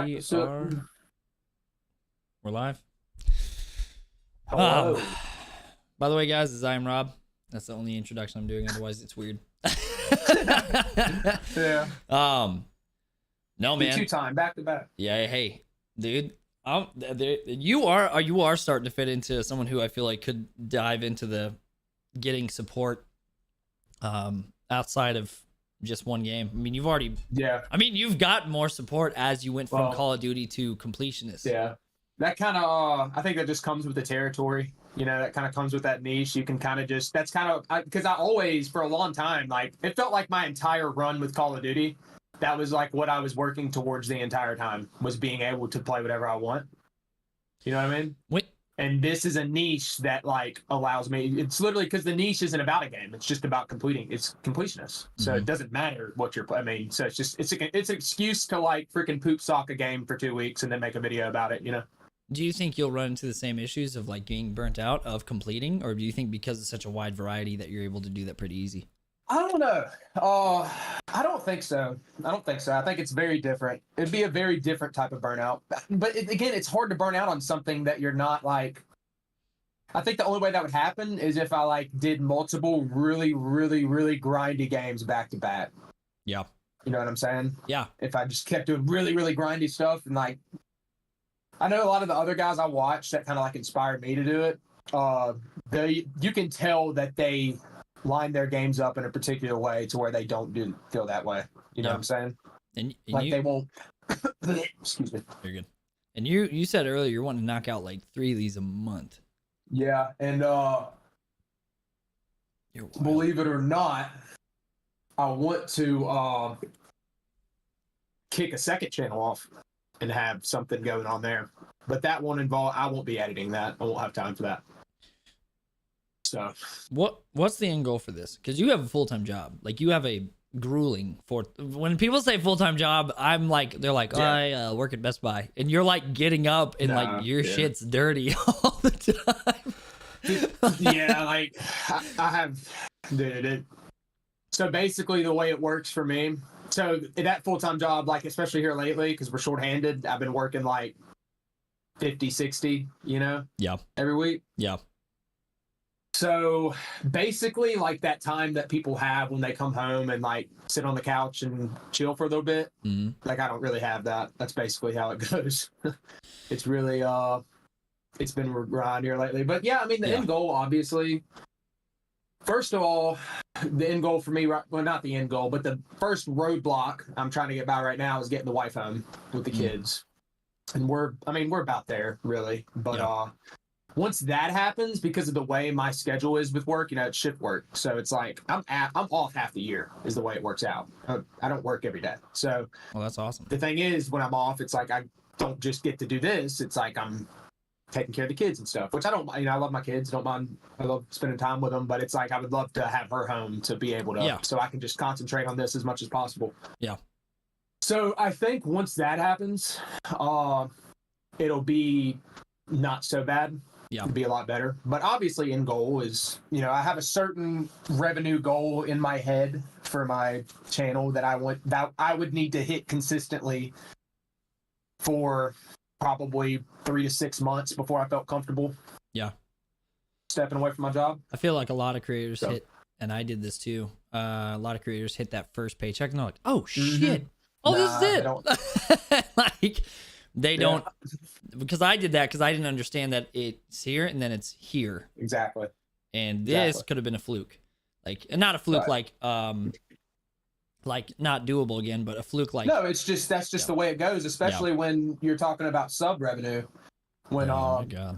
We So, are. We're live. hello. By the way, guys, is I am Rob. That's the only introduction I'm doing. Otherwise, it's weird. Yeah. No, man. Two-time, back to back. Yeah. Hey, dude. You are starting to fit into someone who I feel like could dive into the getting support outside of just one game. I mean, Yeah. you've got more support as you went from Well, Call of Duty to completionist. Yeah. That kind of, I think that just comes with the territory. You know, that kind of comes with that niche. You can kind of just, that's kind of, because I always, for a long time, like, it felt like my entire run with Call of Duty, that was like what I was working towards the entire time, was being able to play whatever I want. You know what I mean? Wait. And this is a niche that like allows me. It's literally because the niche isn't about a game. It's just about completing. It's completionist. So it doesn't matter what you're. I mean, so it's an excuse to like freaking poop sock a game for 2 weeks and then make a video about it. You know. Do you think you'll run into the same issues of like being burnt out of completing, or do you think because it's such a wide variety that you're able to do that pretty easy? I don't know. I don't think so. I think it's very different. It'd be a very different type of burnout. But again, it's hard to burn out on something that you're not like. I think the only way that would happen is if I like did multiple really, really, really grindy games back to back. Yeah. You know what I'm saying? Yeah. If I just kept doing really, really grindy stuff and like, I know a lot of the other guys I watched that kind of like inspired me to do it. You can tell that they line their games up in a particular way to where they don't feel that way. You know what I'm saying? And like they won't. Excuse me. You're good. And you said earlier you're wanting to knock out like 3 of these a month. Yeah, and believe it or not, I want to kick a second channel off and have something going on there. But that won't involve. I won't be editing that. I won't have time for that. So what's the end goal for this? Because you have a full-time job. Like you have a grueling when people say full-time job, I'm like, they're like, oh, I work at Best Buy, and you're like getting up and like your shit's dirty all the time. Yeah, like I have, dude. So basically, the way it works for me, so that full-time job, like especially here lately, because we're shorthanded, I've been working like 50, 60, you know, every week. Yeah. So basically, like that time that people have when they come home and like sit on the couch and chill for a little bit, like I don't really have that. That's basically how it goes. It's really, it's been grind here lately. But yeah, I mean, the end goal, obviously, first of all, the end goal for me, well, not the end goal, but the first roadblock I'm trying to get by right now is getting the wife home with the kids. And we're about there, really. But once that happens, because of the way my schedule is with work, you know, it's shift work. So it's like I'm off half the year is the way it works out. I don't work every day. So well, that's awesome. The thing is, when I'm off, it's like I don't just get to do this. It's like I'm taking care of the kids and stuff, which I don't, you know, I love my kids. Don't mind. I love spending time with them, but it's like I would love to have her home to be able to, so I can just concentrate on this as much as possible. Yeah. So I think once that happens, it'll be not so bad. Yeah. It'd be a lot better. But obviously, end goal is, you know, I have a certain revenue goal in my head for my channel that I would need to hit consistently for probably 3 to 6 months before I felt comfortable. Yeah. Stepping away from my job. I feel like a lot of creators hit, and I did this too. A lot of creators hit that first paycheck and they're like, oh shit. Oh, this is it. Like, they don't, because I did that because I didn't understand that it's here and then it's here. Exactly. And this could have been a fluke. Like, not a fluke like not doable again, but a fluke like. No, it's just, that's just the way it goes, especially when you're talking about sub revenue. When,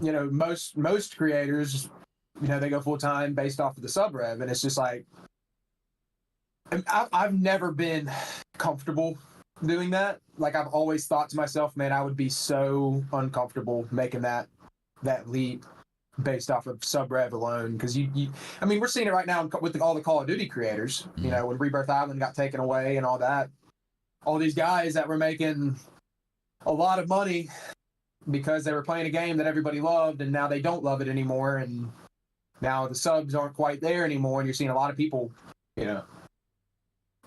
you know, most creators, you know, they go full time based off of the sub rev, and it's just like, I've never been comfortable doing that. Like I've always thought to myself, man, I would be so uncomfortable making that leap based off of sub rev alone. Because I mean, we're seeing it right now with all the Call of Duty creators. You know, when Rebirth Island got taken away and all that, all these guys that were making a lot of money because they were playing a game that everybody loved, and now they don't love it anymore, and now the subs aren't quite there anymore, and you're seeing a lot of people, you know,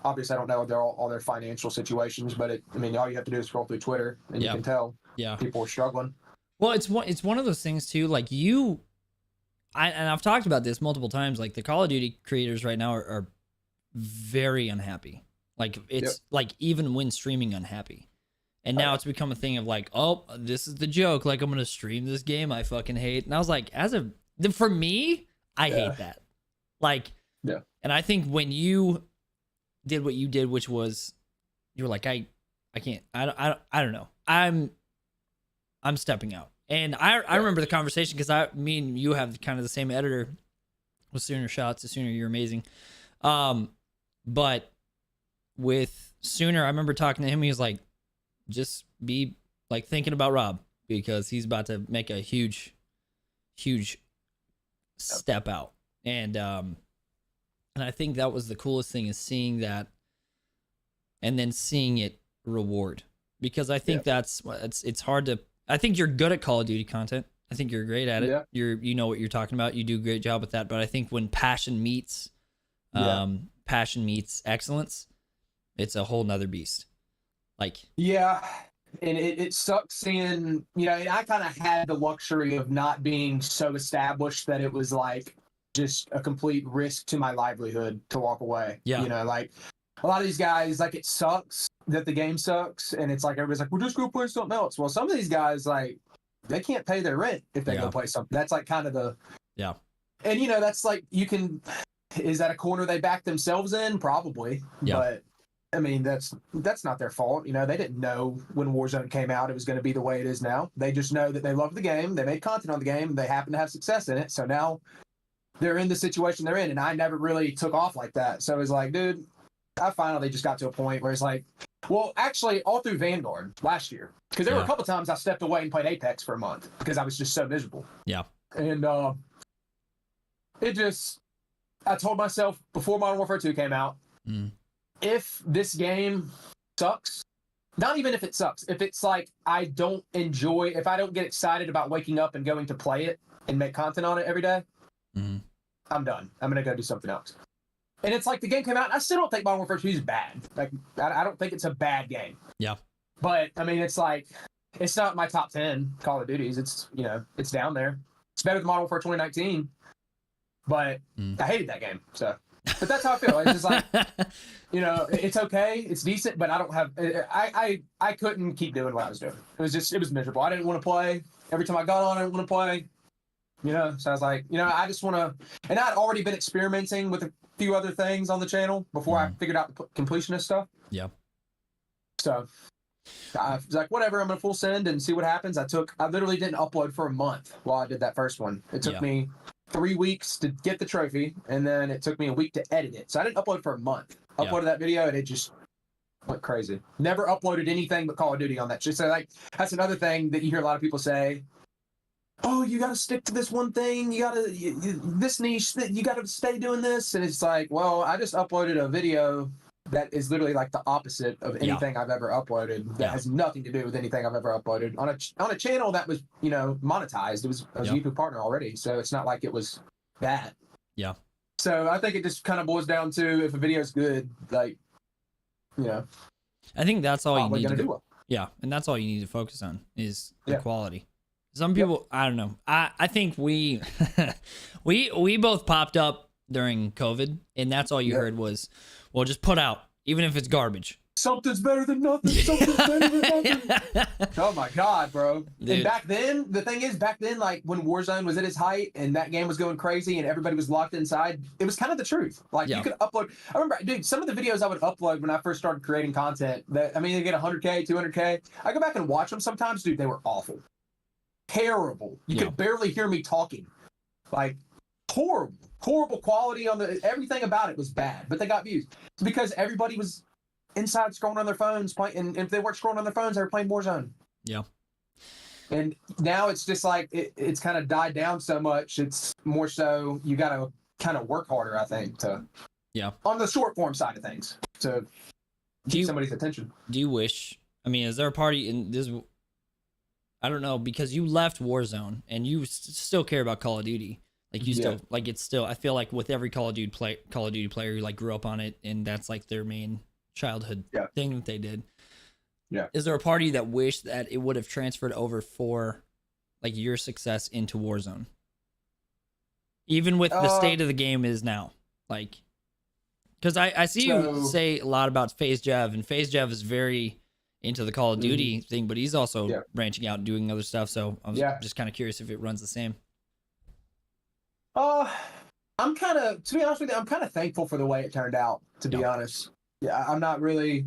obviously I don't know all their financial situations, but I mean, all you have to do is scroll through Twitter and you can tell people are struggling. Well, it's one of those things too. Like and I've talked about this multiple times. Like the Call of Duty creators right now are very unhappy. Like it's like even when streaming unhappy. And now it's become a thing of like, oh, this is the joke. Like I'm going to stream this game I fucking hate. And I was like, for me, I hate that. Like, and I think when you did what you did, which was you were like, I can't, I don't know. I'm stepping out. And I remember the conversation because me and you have kind of the same editor with Sooner Shots. The Sooner, you're amazing. But with Sooner, I remember talking to him. He was like, just be like thinking about Rob because he's about to make a huge step out. And I think that was the coolest thing is seeing that and then seeing it reward, because I think it's hard to, I think you're good at Call of Duty content. I think you're great at it. You know what you're talking about. You do a great job with that. But I think when passion meets excellence, it's a whole nother beast. Like, and it sucks seeing, I kind of had the luxury of not being so established that it was like just a complete risk to my livelihood to walk away. Like a lot of these guys, like it sucks that the game sucks, and it's like everybody's like, we'll just go play something else. Well, some of these guys, like, they can't pay their rent if they go play something. That's like kind of the and that's like is that a corner they back themselves in? Probably. But I mean, that's not their fault. They didn't know when Warzone came out it was going to be the way it is now. They just know that they love the game. They made content on the game. They happen to have success in it. So now they're in the situation they're in. And I never really took off like that. So it's like, dude, I finally just got to a point where it's like, well, actually, all through Vanguard last year, because there were a couple times I stepped away and played Apex for a month because I was just so miserable. And I told myself before Modern Warfare 2 came out, if this game sucks, not even if it sucks, if it's like if I don't get excited about waking up and going to play it and make content on it every day, I'm done. I'm going to go do something else. And it's like the game came out, and I still don't think Modern Warfare 2 is bad. Like, I don't think it's a bad game. But, I mean, it's like, it's not my top 10 Call of Duties. It's, it's down there. It's better than Modern Warfare 2019. But I hated that game, so. But that's how I feel. It's just like, it's okay, it's decent, but I don't have. I couldn't keep doing what I was doing. It was miserable. I didn't want to play. Every time I got on, I didn't want to play. So I was like, I just want to. And I'd already been experimenting with a few other things on the channel before I figured out the completionist stuff. So I was like, whatever. I'm gonna full send and see what happens. I literally didn't upload for a month while I did that first one. It took me 3 weeks to get the trophy, and then it took me a week to edit it. So I didn't upload for a month. Uploaded that video, and it just went crazy. Never uploaded anything but Call of Duty on that. So like, that's another thing that you hear a lot of people say. Oh, you got to stick to this one thing. You got to this niche. You got to stay doing this. And it's like, well, I just uploaded a video that is literally like the opposite of anything I've ever uploaded. That has nothing to do with anything I've ever uploaded on a channel that was monetized. I was a YouTube partner already, so it's not like it was bad. So I think it just kind of boils down to if a video is good, like, I think that's all you need to do. And that's all you need to focus on is the quality. Some people, I don't know. I think we both popped up during COVID, and that's all you heard was, well, just put out, even if it's garbage. Something's better than nothing. Something's better than nothing. Oh my God, bro. Dude. And back then, the thing is, like when Warzone was at its height and that game was going crazy and everybody was locked inside, it was kind of the truth. Like you could upload. I remember, dude, some of the videos I would upload when I first started creating content that, they get 100K, 200K. I go back and watch them sometimes, dude, they were awful. Terrible. You could barely hear me talking. Like, horrible quality on everything about it was bad, but they got views. It's because everybody was inside scrolling on their phones playing, and if they weren't scrolling on their phones, they were playing Warzone. And now it's just like it's kind of died down so much. It's more so you got to kind of work harder, I think, to on the short form side of things to keep somebody's attention. Do you wish? Is there a party in this? I don't know, because you left Warzone and you still care about Call of Duty. Like you still like it's still. I feel like with every Call of Duty player who like grew up on it, and that's like their main childhood thing that they did. Yeah. Is there a part of you that wish that it would have transferred over for like your success into Warzone? Even with the state of the game is now, like, because I see you say a lot about FaZe Jev, and FaZe Jev is very into the Call of Duty thing, but he's also branching out and doing other stuff. So I'm just kind of curious if it runs the same. I'm kind of, to be honest with you, I'm kind of thankful for the way it turned out, to be honest. Yeah, I'm not really,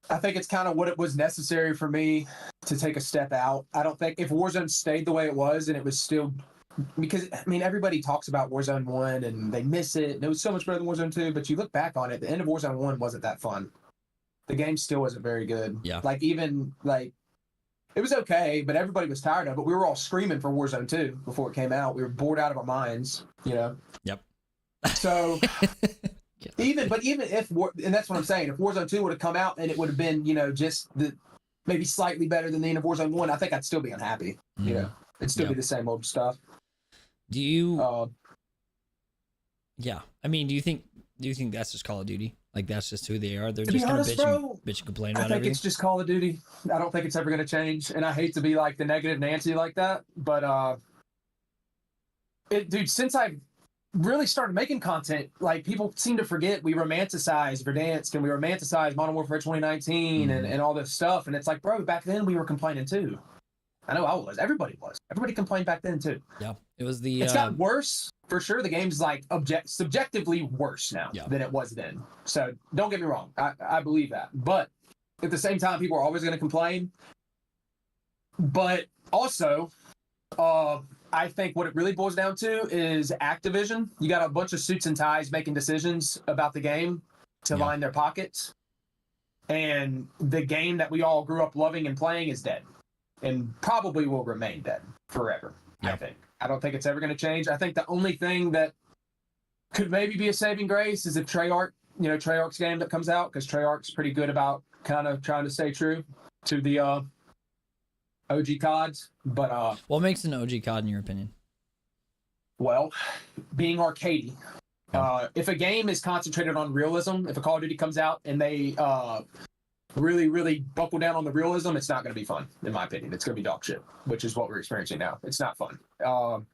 I think it's kind of what it was necessary for me to take a step out. I don't think if Warzone stayed the way it was and it was still, because, I mean, everybody talks about Warzone 1 and they miss it. And it was so much better than Warzone 2, but you look back on it, the end of Warzone 1 wasn't that fun. The game still wasn't very good. Yeah. Like, even, like, it was okay, but everybody was tired of it. We were all screaming for Warzone 2 before it came out. We were bored out of our minds, you know? Yep. So, even if, and that's what I'm saying, if Warzone 2 would have come out and it would have been, you know, just maybe slightly better than the end of Warzone 1, I think I'd still be unhappy, you know? It'd still be the same old stuff. Do you? Yeah, I mean, do you think that's just Call of Duty? Like that's just who they are. They're just gonna bitch and complain about everything. I think it's just Call of Duty. I don't think it's ever gonna change. And I hate to be like the negative Nancy like that, but dude, since I've really started making content, like people seem to forget we romanticize Verdansk and we romanticize Modern Warfare 2019 and all this stuff. And it's like, bro, back then we were complaining too. I know I was. Everybody was. Everybody complained back then too. Yeah, it was the. It's gotten worse for sure. The game's like subjectively worse now than it was then. So don't get me wrong. I believe that, but at the same time, people are always going to complain. But also, I think what it really boils down to is Activision. You got a bunch of suits and ties making decisions about the game to line their pockets, and the game that we all grew up loving and playing is dead. And probably will remain dead forever, I think. I don't think it's ever going to change. I think the only thing that could maybe be a saving grace is if Treyarch's game that comes out, because Treyarch's pretty good about kind of trying to stay true to the OG CODs. But what makes an OG COD in your opinion? Well, being arcadey. If a game is concentrated on realism, if a Call of Duty comes out and they really, really buckle down on the realism, it's not going to be fun, in my opinion. It's going to be dog shit, which is what we're experiencing now. It's not fun. Go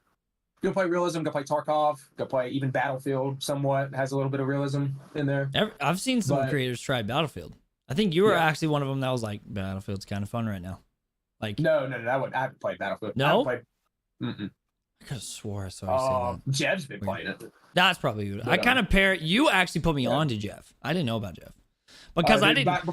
play realism, go play Tarkov, go play even Battlefield somewhat, has a little bit of realism in there. I've seen some creators try Battlefield. I think you were actually one of them that was like, Battlefield's kind of fun right now. Like No, I haven't played Battlefield. No? I could have swore I saw you say that. Jev's been playing it. That's probably good. I kind of you actually put me on to Jeff. I didn't know about Jeff. Because I didn't.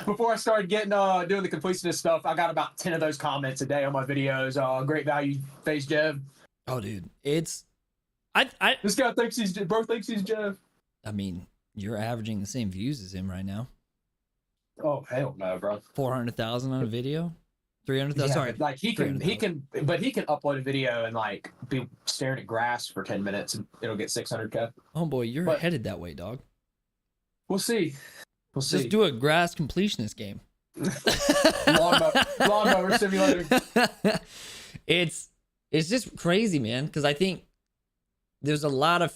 Before I started getting doing the completionist stuff, I got about 10 of those comments a day on my videos. Great value, FaZe Jev. Oh, dude, it's this guy thinks he's Jev. I mean, you're averaging the same views as him right now. Oh hell no, bro. 400,000 on a video. 300,000. Sorry, like he can upload a video and like be staring at grass for 10 minutes and it'll get 600K. Oh boy, you're headed that way, dog. We'll see. Just do a grass completionist game. Lawnmower simulator. It's just crazy, man. Because I think there's a lot of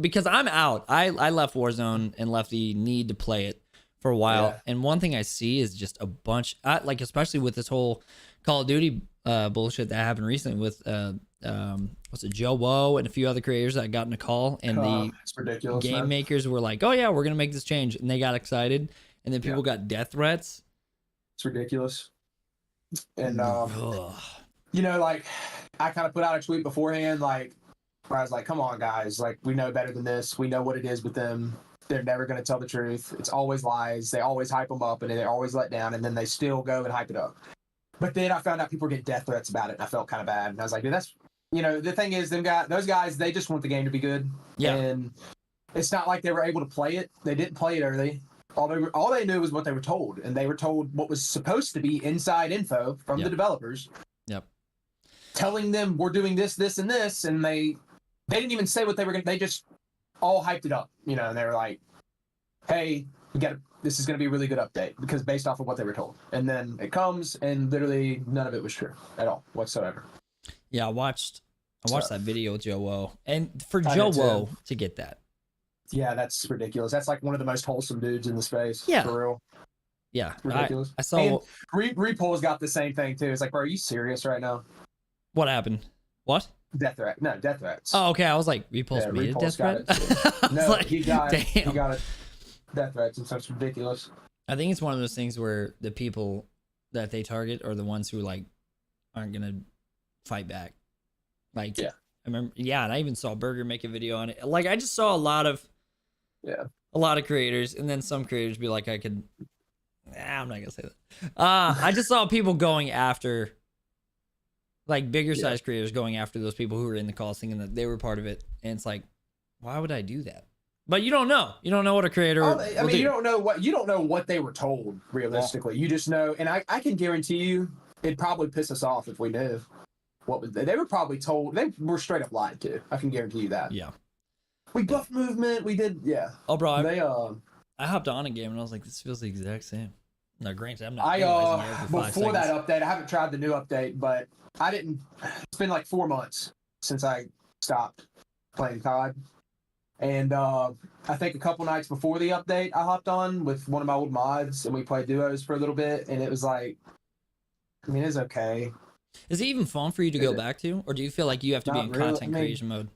because I'm out. I left Warzone and left the need to play it for a while. And one thing I see is just a bunch, like especially with this whole Call of Duty bullshit that happened recently with what's it, Joe Woe and a few other creators that got in a call, and the game makers were like, "Oh yeah, we're gonna make this change," and they got excited, and then people got death threats. It's ridiculous. And you know, like I kind of put out a tweet beforehand, like where I was like, "Come on, guys! Like we know better than this. We know what it is with them. They're never gonna tell the truth. It's always lies. They always hype them up, and they're always let down, and then they still go and hype it up." But then I found out people get death threats about it, and I felt kind of bad. And I was like, dude, that's, you know, the thing is, those guys, they just want the game to be good. Yeah. And it's not like they were able to play it. They didn't play it early. All they knew was what they were told, and they were told what was supposed to be inside info from the developers. Yep. Telling them we're doing this, this, and this, and they didn't even say what they were going to. They just all hyped it up, you know. And they were like, "Hey, this is going to be a really good update," because based off of what they were told. And then it comes, and literally none of it was true at all whatsoever. Yeah, I watched I watched that video with Joe Woe, and for I Joe did too. Woe to get that, Yeah, that's ridiculous. That's like one of the most wholesome dudes in the space. Yeah. For real. yeah, Ridiculous. I saw And Repol's got the same thing too. It's like, bro, are you serious right now? what happened. What? Death threat. No, death threats. Oh, okay. I was like, Repulse Yeah, made a Repulse death got threat. it, I was No, like, he got it. He damn. got it. Death threats and such ridiculous. I think it's one of those things where the people that they target are the ones who like aren't gonna fight back. Like, Yeah. I remember, yeah, and I even saw Burger make a video on it. Like, I just saw a lot of creators, and then some creators be like, I'm not gonna say that. I just saw people going after, like, bigger size creators going after those people who were in the calls, thinking that they were part of it, and it's like, why would I do that? But you don't know. You don't know what a creator. I mean, you don't know what they were told realistically. You just know, and I can guarantee you, it'd probably piss us off if we knew. They were probably told. They were straight up lied to. I can guarantee you that. Yeah. We buffed movement. We did. Yeah. Oh, bro. I hopped on a game and I was like, this feels the exact same. Now, granted, I'm not. Before that update, I haven't tried the new update, but I didn't. It's been like 4 months since I stopped playing COD, and I think a couple nights before the update, I hopped on with one of my old mods and we played duos for a little bit, and it was like, I mean, it's okay. Is it even fun for you to go back to, or do you feel like you have to be in content creation mode?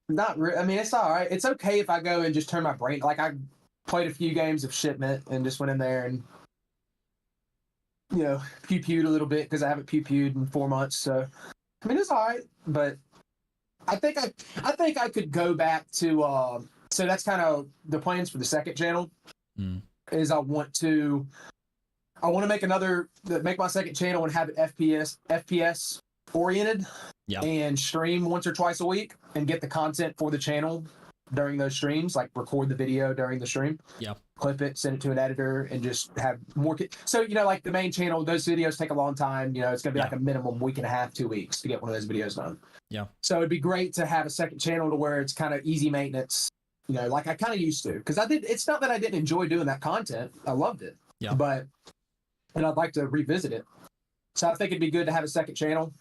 Not really. I mean, it's all right. It's okay if I go and just turn my brain. Like, I played a few games of Shipment and just went in there and, pew-pewed a little bit because I haven't pew-pewed in 4 months. So, I mean, it's all right. But I think I could go back to. So that's kind of the plans for the second channel. Is I want to make my second channel and have it FPS oriented. Yeah. And stream once or twice a week and get the content for the channel during those streams, like record the video during the stream. Yeah. Clip it, send it to an editor, and just have more. So, like the main channel, those videos take a long time. It's going to be like a minimum week and a half, 2 weeks to get one of those videos done. Yeah. So it'd be great to have a second channel to where it's kind of easy maintenance, like I kind of used to. Because it's not that I didn't enjoy doing that content. I loved it. Yeah. And I'd like to revisit it. So I think it'd be good to have a second channel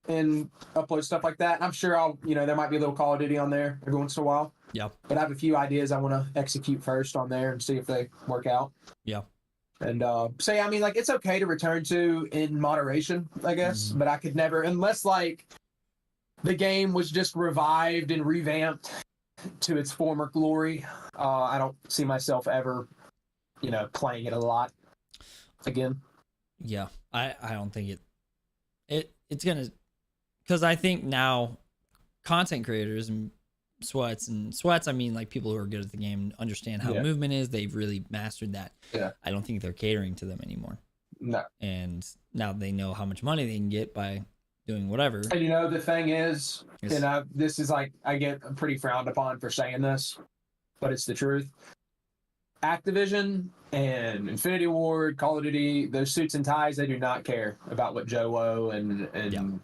and upload stuff like that. And I'm sure there might be a little Call of Duty on there every once in a while. Yeah. But I have a few ideas I want to execute first on there and see if they work out. Yeah. And I mean, like, it's okay to return to in moderation, I guess. But I could never, unless like the game was just revived and revamped to its former glory. I don't see myself ever, playing it a lot again. Yeah, I don't think it's gonna, because I think now content creators and sweats, I mean, like, people who are good at the game understand how movement is. They've really mastered that. Yeah. I don't think they're catering to them anymore. No. And now they know how much money they can get by doing whatever. And the thing is, this is like, I get pretty frowned upon for saying this, but it's the truth. Activision and Infinity Ward, Call of Duty, those suits and ties, they do not care about what Joe Woe and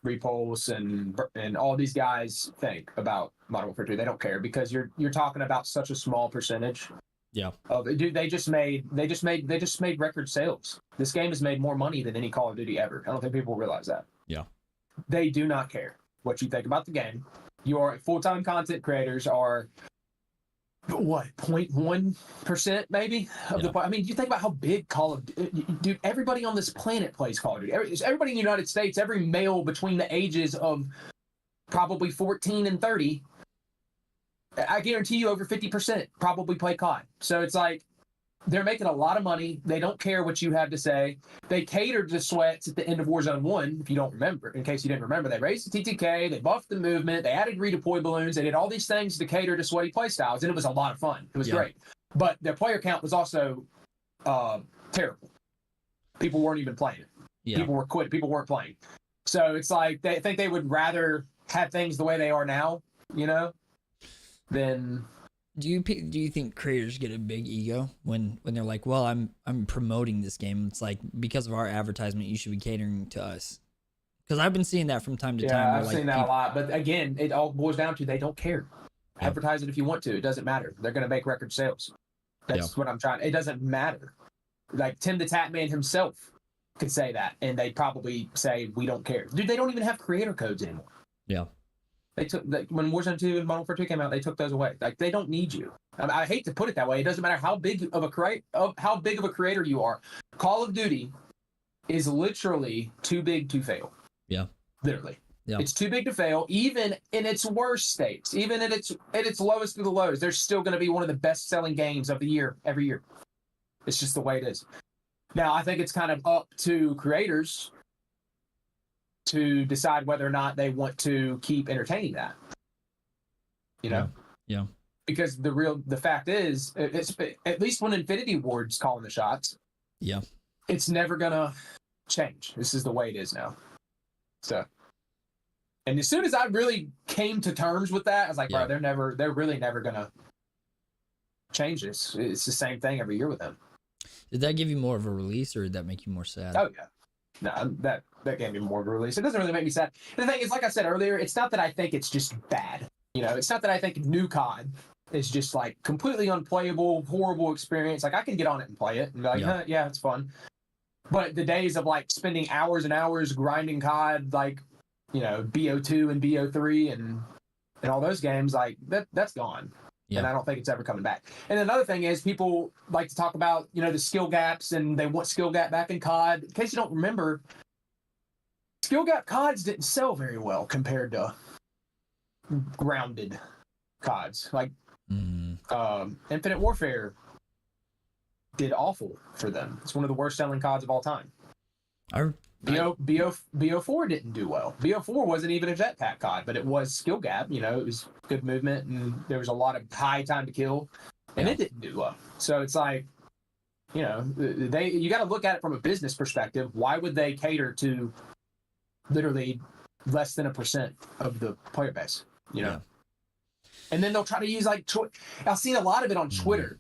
Repulse and all these guys think about Modern Warfare 2. They don't care because you're talking about such a small percentage. Yeah. Dude, they just made record sales. This game has made more money than any Call of Duty ever. I don't think people realize that. Yeah. They do not care what you think about the game. Your full-time content creators are what, 0.1% maybe of the. I mean, you think about how big Call of Duty. Everybody on this planet plays Call of Duty. Everybody in the United States, every male between the ages of probably 14 and 30, I guarantee you over 50% probably play COD. So it's like, they're making a lot of money. They don't care what you have to say. They catered to sweats at the end of Warzone 1, if you don't remember. In case you didn't remember, they raised the TTK, they buffed the movement, they added redeploy balloons, they did all these things to cater to sweaty playstyles, and it was a lot of fun. It was great. But their player count was also terrible. People weren't even playing it. Yeah. People were quitting. People weren't playing. So it's like, they think they would rather have things the way they are now, than... Do you think creators get a big ego when they're like, well, I'm promoting this game? It's like, because of our advertisement, you should be catering to us. Because I've been seeing that from time to time. Yeah, I've seen that a lot. But again, it all boils down to they don't care. Yeah. Advertise it if you want to. It doesn't matter. They're going to make record sales. That's what I'm trying. It doesn't matter. Like Tim the Tatman himself could say that, and they'd probably say, we don't care. Dude, they don't even have creator codes anymore. Yeah. They took when Warzone 2 and Modern Warfare 2 came out, they took those away. Like they don't need you. I hate to put it that way. It doesn't matter how big of a creator you are. Call of Duty is literally too big to fail. Yeah. Literally. Yeah. It's too big to fail. Even in its worst states, even at its lowest of the lows, there's still going to be one of the best selling games of the year every year. It's just the way it is. Now, I think it's kind of up to creators to decide whether or not they want to keep entertaining that. You know? Yeah. Because the fact is, it's at least when Infinity Ward's calling the shots. Yeah. It's never gonna change. This is the way it is now. So, and as soon as I really came to terms with that, I was like, bro, they're really never gonna change this. It's the same thing every year with them. Did that give you more of a release, or did that make you more sad? Oh yeah. No, that gave me more of a release. It doesn't really make me sad. The thing is, like I said earlier, it's not that I think it's just bad. You know, it's not that I think new COD is just like completely unplayable, horrible experience. Like I can get on it and play it and be like, yeah, it's fun. But the days of like spending hours and hours grinding COD, like, you know, BO2 and BO3 and all those games, like that's gone. Yeah. And I don't think it's ever coming back. And another thing is people like to talk about, you know, the skill gaps and they want skill gap back in COD. In case you don't remember, skill gap CODs didn't sell very well compared to grounded CODs. Like Infinite Warfare did awful for them. It's one of the worst selling CODs of all time. BO4 didn't do well. BO4 wasn't even a jetpack COD, but it was skill gap. You know, it was good movement and there was a lot of high time to kill, and it didn't do well. So it's like, you know, you got to look at it from a business perspective. Why would they cater to literally less than 1% of the player base? You know, and then they'll try to use like I've seen a lot of it on Twitter.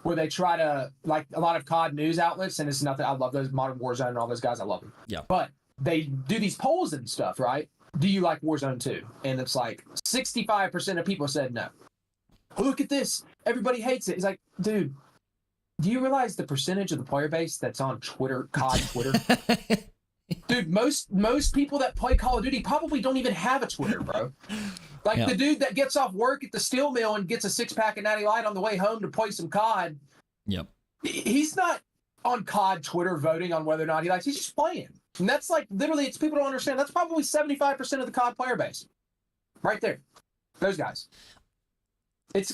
Where they try to, like a lot of COD news outlets, and it's nothing. I love those, Modern Warzone and all those guys. I love them. Yeah. But they do these polls and stuff, right? Do you like Warzone 2? And it's like 65% of people said no. Oh, look at this. Everybody hates it. It's like, dude, do you realize the percentage of the player base that's on Twitter, COD Twitter? Dude, most people that play Call of Duty probably don't even have a Twitter, bro. Like the dude that gets off work at the steel mill and gets a 6-pack of Natty Light on the way home to play some COD. Yep. He's not on COD Twitter voting on whether or not he likes. He's just playing. And that's like literally, it's people don't understand. That's probably 75% of the COD player base. Right there. Those guys. It's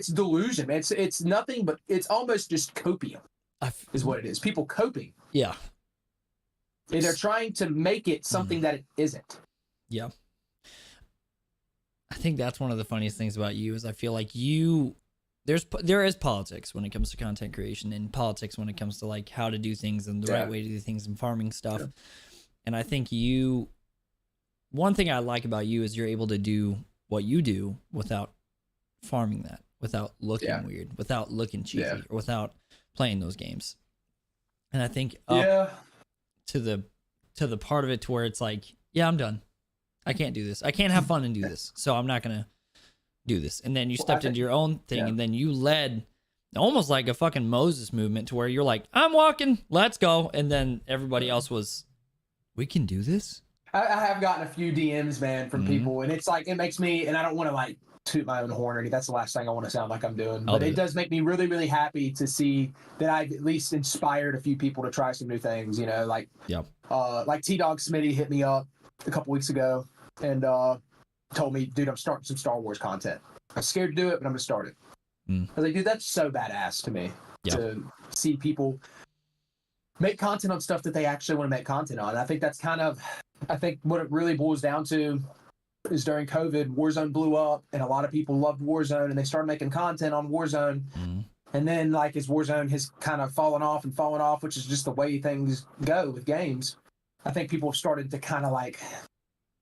delusion. It's nothing but it's almost just copium is what it is. People coping. Yeah. And they're trying to make it something that it isn't. Yeah. I think that's one of the funniest things about you is I feel like there is politics when it comes to content creation and politics when it comes to like how to do things and the right way to do things and farming stuff. Yeah. And I think one thing I like about you is you're able to do what you do without farming that, without looking weird, without looking cheesy, or without playing those games. And I think to the part of it to where it's like, yeah, I'm done. I can't do this. I can't have fun and do this. So I'm not going to do this. And then you stepped into your own thing and then you led almost like a fucking Moses movement to where you're like, I'm walking, let's go. And then everybody else was, we can do this. I have gotten a few DMs, man, from people, and it's like, it makes me, and I don't want to like toot my own horn or anything. That's the last thing I want to sound like I'm doing. But it does make me really, really happy to see that I've at least inspired a few people to try some new things, you know, like, like T-Dog Smitty hit me up a couple weeks ago and told me, dude, I'm starting some Star Wars content. I'm scared to do it, but I'm going to start it. I was like, dude, that's so badass to me to see people make content on stuff that they actually want to make content on. And I think that's I think what it really boils down to is during COVID, Warzone blew up and a lot of people loved Warzone and they started making content on Warzone. And then like as Warzone has kind of fallen off, which is just the way things go with games, I think people have started to kind of like,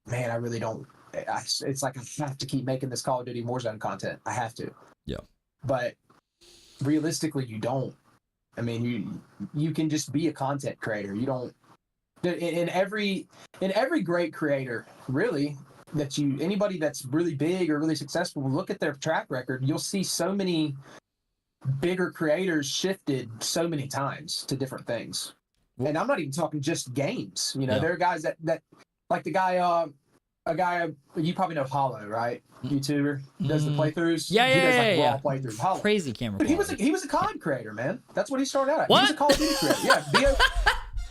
man, I really don't, it's like I have to keep making this Call of Duty Warzone content. I have to. Yeah. But realistically, you don't. I mean, you can just be a content creator. You don't, in every great creator, really, anybody that's really big or really successful, look at their track record, you'll see so many bigger creators shifted so many times to different things. And I'm not even talking just games. You know, there are guys that like the guy a guy you probably know, Hollow, right? YouTuber does the playthroughs. Yeah, he does like yeah. raw playthroughs. Hollow. Crazy camera. But Quality. he was a COD creator, man. That's what he started out at. What? He was a Call of Duty creator. Yeah,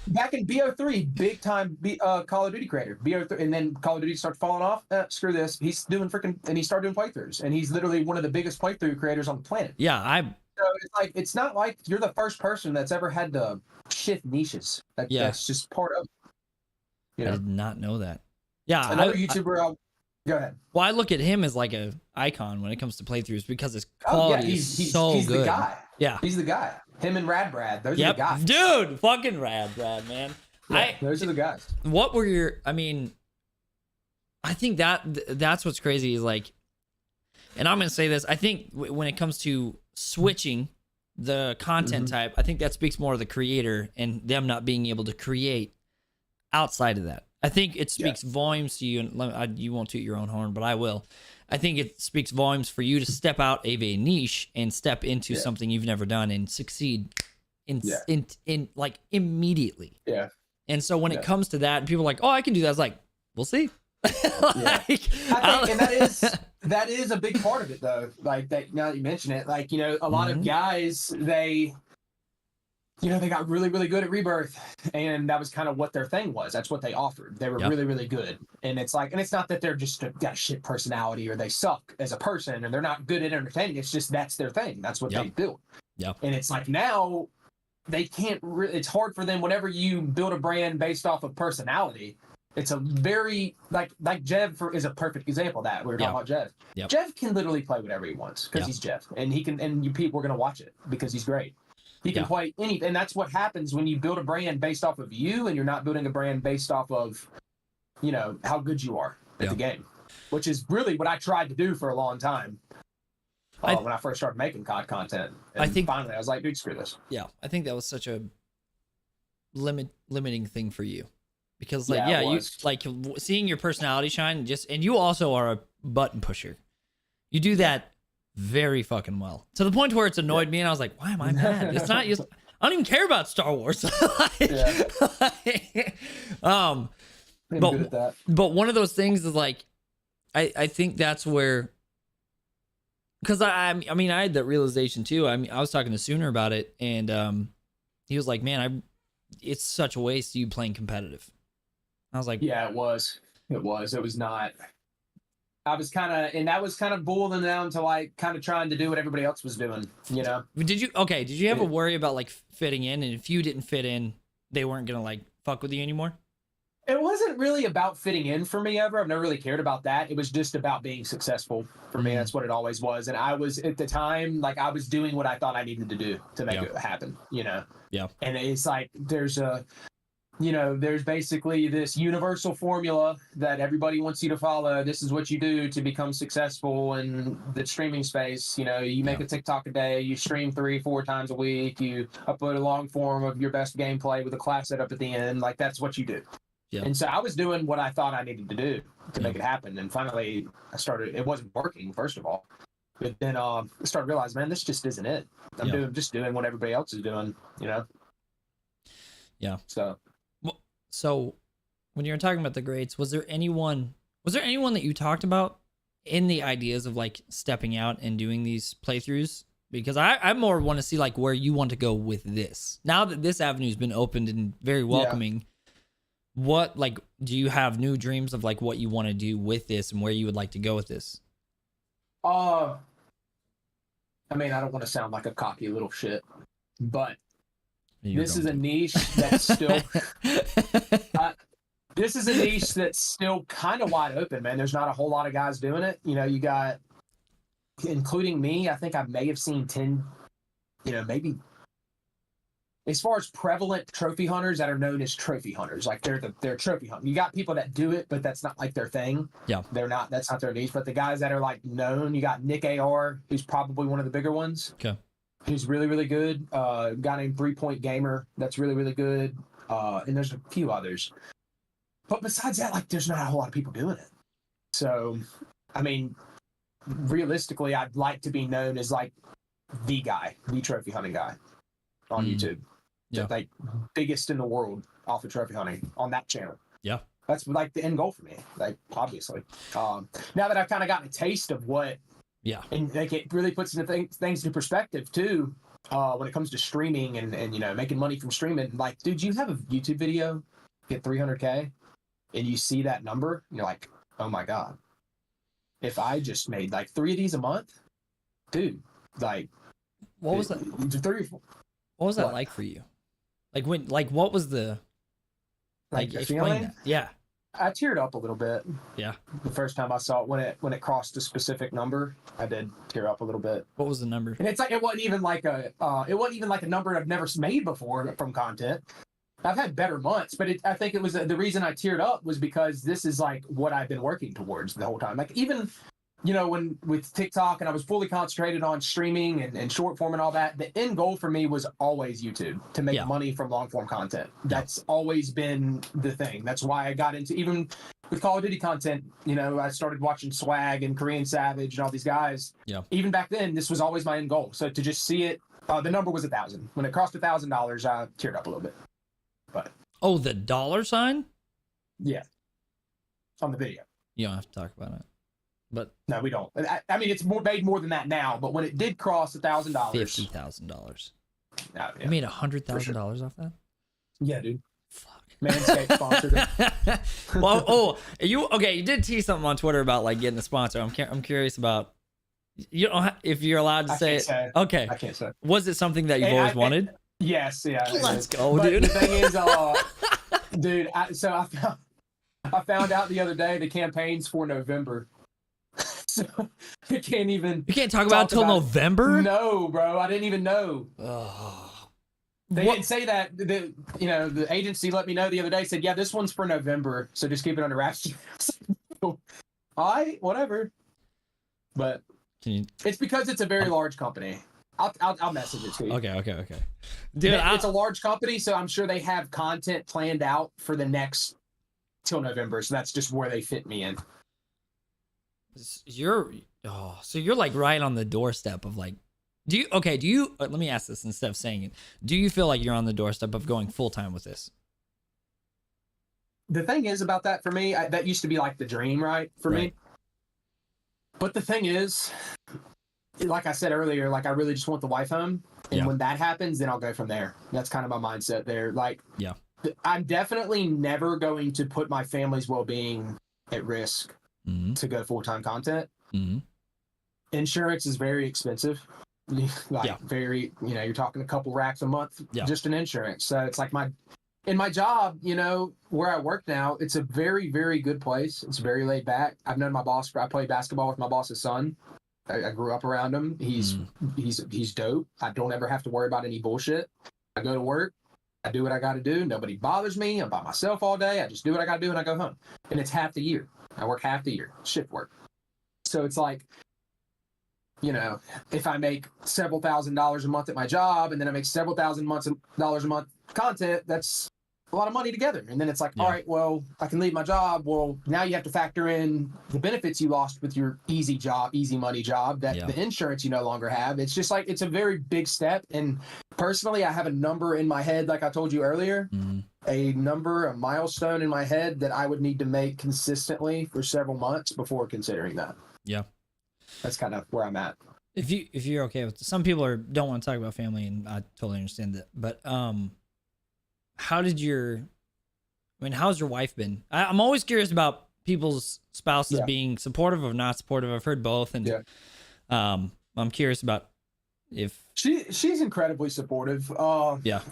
back in BO3, big time Call of Duty creator. BO3, and then Call of Duty starts falling off. Screw this. He's doing and he started doing playthroughs, and he's literally one of the biggest playthrough creators on the planet. Yeah, So it's not like you're the first person that's ever had to shift niches. That's just part of. I did not know that. Yeah, another YouTuber. Go ahead. Well, I look at him as like a icon when it comes to playthroughs because his quality is so good. He's the guy. Yeah, he's the guy. Him and Rad Brad. Those are the guys. Dude, fucking Rad Brad, man. Yeah, those are the guys. What were your? I mean, I think that's what's crazy is like, and I'm gonna say this. I think when it comes to switching the content type, I think that speaks more of the creator and them not being able to create outside of that. I think it speaks volumes to you, and you won't toot your own horn, but I will. I think it speaks volumes for you to step out of a niche and step into something you've never done and succeed in like immediately. Yeah. And so when it comes to that, and people are like, "Oh, I can do that," I was like, "We'll see." I think, and that is a big part of it, though. Like that. Now that you mention it, like a lot of guys they got really, really good at Rebirth, and that was kind of what their thing was. That's what they offered. They were really, really good. And it's like, and it's not that they're just got a shit personality or they suck as a person and they're not good at entertaining. It's just that's their thing. That's what they do. Yeah. And it's like now they can't. It's hard for them whenever you build a brand based off of personality. It's a very like Jev is a perfect example of that. We were talking about Jev. Yep. Jev can literally play whatever he wants because he's Jev, and he can. And you people are gonna watch it because he's great. He can play anything, and that's what happens when you build a brand based off of you, and you're not building a brand based off of, how good you are at the game, which is really what I tried to do for a long time. When I first started making COD content, and I think finally I was like, dude, screw this. Yeah, I think that was such a limiting thing for you, because you like seeing your personality shine, and you also are a button pusher. You do that very fucking well, to the point where it's annoyed me, and I was like, why am I mad? It's not I don't even care about Star Wars. Pretty good at that. But one of those things is like, I think that's where, because I mean I had that realization too. I mean, I was talking to Sooner about it, and he was like, man, it's such a waste of you playing competitive. I was like, yeah, it was not. I was that was kind of boiling down to like kind of trying to do what everybody else was doing, Did you ever worry about like fitting in, and if you didn't fit in, they weren't gonna like fuck with you anymore? It wasn't really about fitting in for me ever. I've never really cared about that. It was just about being successful for me. That's what it always was. And I was at the time, like I was doing what I thought I needed to do to make it happen, Yeah. And it's like, there's basically this universal formula that everybody wants you to follow. This is what you do to become successful in the streaming space. You make a TikTok a day, you stream 3-4 times a week, you upload a long form of your best gameplay with a class setup at the end. Like that's what you do. Yeah. And so I was doing what I thought I needed to do to make it happen. And finally it wasn't working, first of all. But then I started realizing, man, this just isn't it. I'm doing what everybody else is doing, Yeah. So when you were talking about the grades, was there anyone that you talked about in the ideas of like stepping out and doing these playthroughs? Because I more want to see like where you want to go with this. Now that this avenue's been opened and very welcoming, what like do you have new dreams of like what you want to do with this and where you would like to go with this? I mean, I don't want to sound like a cocky little shit, but this is a niche that's still kind of wide open, man. There's not a whole lot of guys doing it. You got, including me, I think I may have seen 10, maybe as far as prevalent trophy hunters that are known as trophy hunters, like they're trophy hunters. You got people that do it, but that's not like their thing. Yeah. That's not their niche. But the guys that are like known, you got Nick AR, who's probably one of the bigger ones. Okay. Who's really, really good. A guy named 3 Point Gamer that's really, really good. And there's a few others. But besides that, like, there's not a whole lot of people doing it. So, I mean, realistically, I'd like to be known as like the guy, the trophy hunting guy on YouTube. Yeah. Like biggest in the world off of trophy hunting on that channel. Yeah. That's like the end goal for me. Like obviously, now that I've kind of gotten a taste of what, and like it really puts into things into perspective too. When it comes to streaming and making money from streaming, like, dude, you have a YouTube video get 300K, and you see that number, and you're like, oh my god, if I just made like 3 of these a month, dude, like, what was that? 3 What was that like for you? Like what was the explain feeling? That? Yeah. I teared up a little bit. Yeah. The first time I saw it, when it crossed a specific number, I did tear up a little bit. What was the number? And it's like it wasn't even like a number I've never made before from content. I've had better months, but I think it was the reason I teared up was because this is like what I've been working towards the whole time. Like even when with TikTok and I was fully concentrated on streaming and short form and all that, the end goal for me was always YouTube, to make money from long form content. That's always been the thing. That's why I got into, even with Call of Duty content, I started watching Swag and Korean Savage and all these guys. Yeah. Even back then, this was always my end goal. So to just see it, the number was 1,000. When it crossed $1,000, I teared up a little bit. But the dollar sign? Yeah. On the video. You don't have to talk about it. But no, we don't. I mean, it's made more than that now. But when it did cross $1,000, $50,000. Yeah. You made $100,000 off that? Yeah, dude. Fuck. Manscaped sponsored it. Well, you did tease something on Twitter about like getting a sponsor. I'm curious about. You don't if you're allowed to say it. Okay. I can't say. Was it something that you've always wanted? Yes. Yeah. Let's go, but dude. The thing is, dude. I found out the other day the campaign's for November. So you can't talk about it until November? No, bro. I didn't even know. Oh. They didn't say that. The agency let me know the other day, said, yeah, this one's for November, so just keep it under wraps. All right, whatever. But it's because it's a very large company. I'll message it to you. Okay. Dude, it's a large company, so I'm sure they have content planned out for the next till November, so that's just where they fit me in. So you're like right on the doorstep of like, do you let me ask this instead of saying it. Do you feel like you're on the doorstep of going full time with this? The thing is about that for me, that used to be like the dream, right? For me. But the thing is, like I said earlier, like I really just want the wife home. And when that happens, then I'll go from there. That's kind of my mindset there. Like, I'm definitely never going to put my family's well-being at risk to go full-time content. Insurance is very expensive. Very, you're talking a couple racks a month just in insurance. So it's like in my job, where I work now, it's a very, very good place. It's very laid back. I've known my boss. I played basketball with my boss's son. I grew up around him. He's dope. I don't ever have to worry about any bullshit. I go to work. I do what I got to do. Nobody bothers me. I'm by myself all day. I just do what I got to do and I go home. And it's half the year. I work half the year, shift work. So it's like, if I make several $1,000s a month at my job and then I make several $1,000s a month content, that's a lot of money together. And then it's like, all right, well, I can leave my job. Well, now you have to factor in the benefits you lost with your easy money job that the insurance you no longer have. It's just like, it's a very big step. And personally, I have a number in my head, like I told you earlier, a milestone in my head that I would need to make consistently for several months before considering that. Yeah. That's kind of where I'm at. If you're okay with some people don't want to talk about family, and I totally understand that. But how's your wife been? I'm always curious about people's spouses being supportive or not supportive. I've heard both, and I'm curious about if she's incredibly supportive.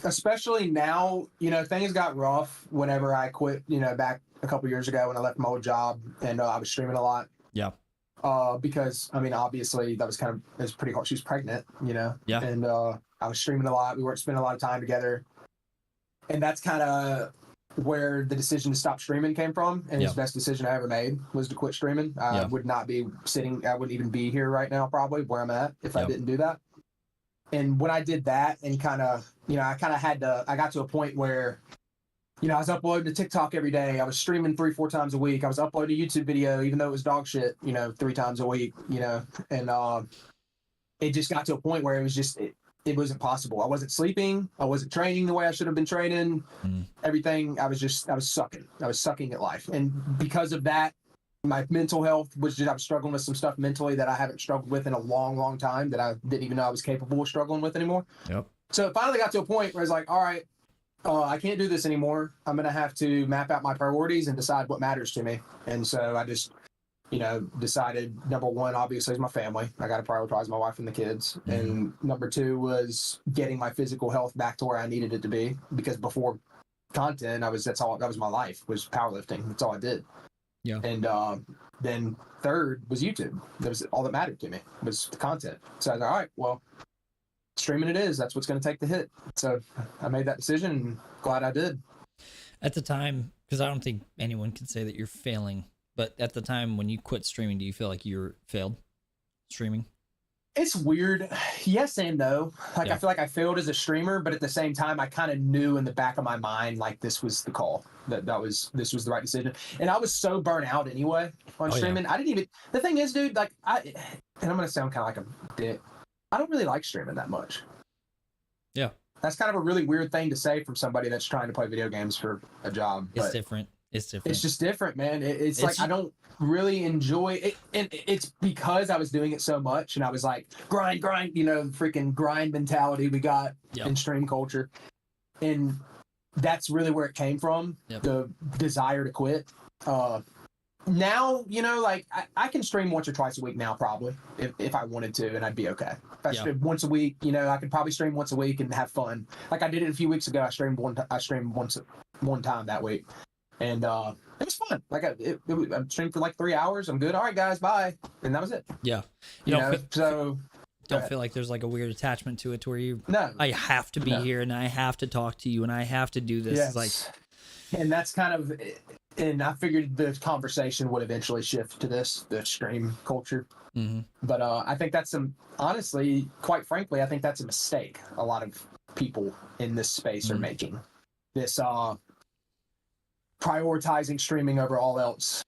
Especially now, things got rough whenever I quit. Back a couple years ago when I left my old job and I was streaming a lot. Because obviously that was it was pretty hard. She was pregnant, and I was streaming a lot. We weren't spending a lot of time together, and that's kind of where the decision to stop streaming came from. And it's the best decision I ever made was to quit streaming. I would not be I wouldn't even be here right now, probably where I'm at if I didn't do that. And when I did that and I got to a point where, I was uploading to TikTok every day. I was streaming 3-4 times a week. I was uploading a YouTube video, even though it was dog shit, 3 times a week, and it just got to a point where it was just, it wasn't possible. I wasn't sleeping. I wasn't training the way I should have been training. Everything. I was sucking. I was sucking at life. And because of that, my mental health was I was struggling with some stuff mentally that I haven't struggled with in a long, long time that I didn't even know I was capable of struggling with anymore. Yep. So it finally got to a point where I was like, all right, I can't do this anymore. I'm going to have to map out my priorities and decide what matters to me. And so I just, decided number one, obviously, is my family. I got to prioritize my wife and the kids. And number two was getting my physical health back to where I needed it to be. Because before content, that was my life, was powerlifting. That's all I did. Yeah. And then third was YouTube. That was all that mattered to me, was the content. So I was like, all right, well, streaming it is. That's what's going to take the hit. So I made that decision, and glad I did. At the time, because I don't think anyone can say that you're failing, but at the time when you quit streaming, do you feel like you failed streaming? It's weird. Yes and no. I feel like I failed as a streamer, but at the same time, I kind of knew in the back of my mind, like, this was the call. This was the right decision. And I was so burnt out anyway on streaming. Yeah. I didn't even, the thing is, dude, like, and I'm going to sound kind of like a dick. I don't really like streaming that much. Yeah. That's kind of a really weird thing to say from somebody that's trying to play video games for a job. It's different. It's different. It's just different, man. It's like, I don't really enjoy it. And it's because I was doing it so much, and I was like, grind, freaking grind mentality we got in stream culture. And that's really where it came from, the desire to quit. Now, like, I can stream once or twice a week now, probably, if I wanted to, and I'd be okay. If I streamed once a week, I could probably stream once a week and have fun. Like I did it a few weeks ago. I streamed one time that week. And it was fun. Like I streamed for like 3 hours. I'm good. All right, guys, bye. And that was it. Yeah. Don't feel like there's like a weird attachment to it to where I have to be here and I have to talk to you and I have to do this. Yes. It's like, and that's kind of, and I figured the conversation would eventually shift to the stream culture. Mm-hmm. But I think that's honestly, quite frankly, I think that's a mistake a lot of people in this space are making. This prioritizing streaming over all else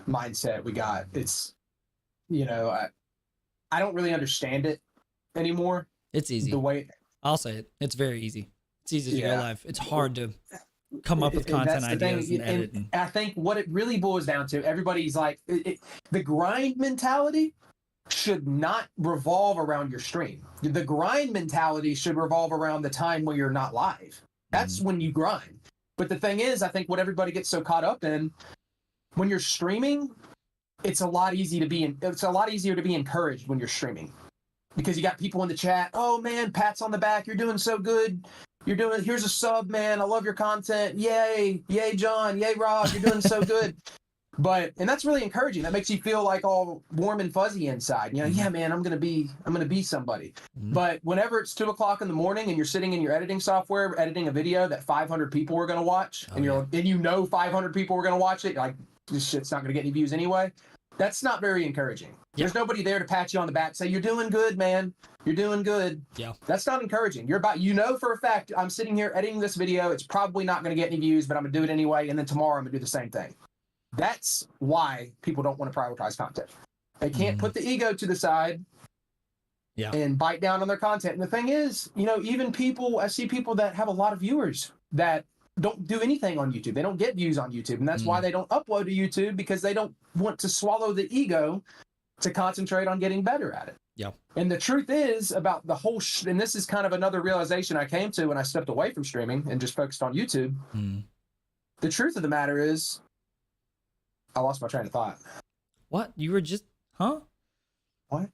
mindset we got. It's, I don't really understand it anymore. It's easy. The way I'll say it. It's very easy. It's easy to go live. It's hard to come up with content ideas and edit. And I think what it really boils down to, everybody's like, the grind mentality should not revolve around your stream. The grind mentality should revolve around the time where you're not live. That's when you grind. But the thing is, I think what everybody gets so caught up in, when you're streaming, it's a lot easier to be encouraged when you're streaming, because you got people in the chat. Oh man, pats on the back. You're doing so good. Here's a sub, man. I love your content. Yay, John. Yay, Rob. You're doing so good. And that's really encouraging. That makes you feel like all warm and fuzzy inside. Yeah, man, I'm gonna be somebody. But whenever it's 2:00 in the morning and you're sitting in your editing software editing a video that 500 people are gonna watch, and 500 people are gonna watch it, you're like, this shit's not gonna get any views anyway. That's not very encouraging. There's nobody there to pat you on the back, say, you're doing good, man. You're doing good. Yeah. That's not encouraging. For a fact, I'm sitting here editing this video. It's probably not going to get any views, but I'm going to do it anyway. And then tomorrow I'm going to do the same thing. That's why people don't want to prioritize content. They can't put the ego to the side and bite down on their content. And the thing is, even I see people that have a lot of viewers that don't do anything on YouTube. They don't get views on YouTube. And that's why they don't upload to YouTube, because they don't want to swallow the ego to concentrate on getting better at it. Yeah. And the truth is about the whole, and this is kind of another realization I came to when I stepped away from streaming and just focused on YouTube. The truth of the matter is, I lost my train of thought. What? You were just, huh? What?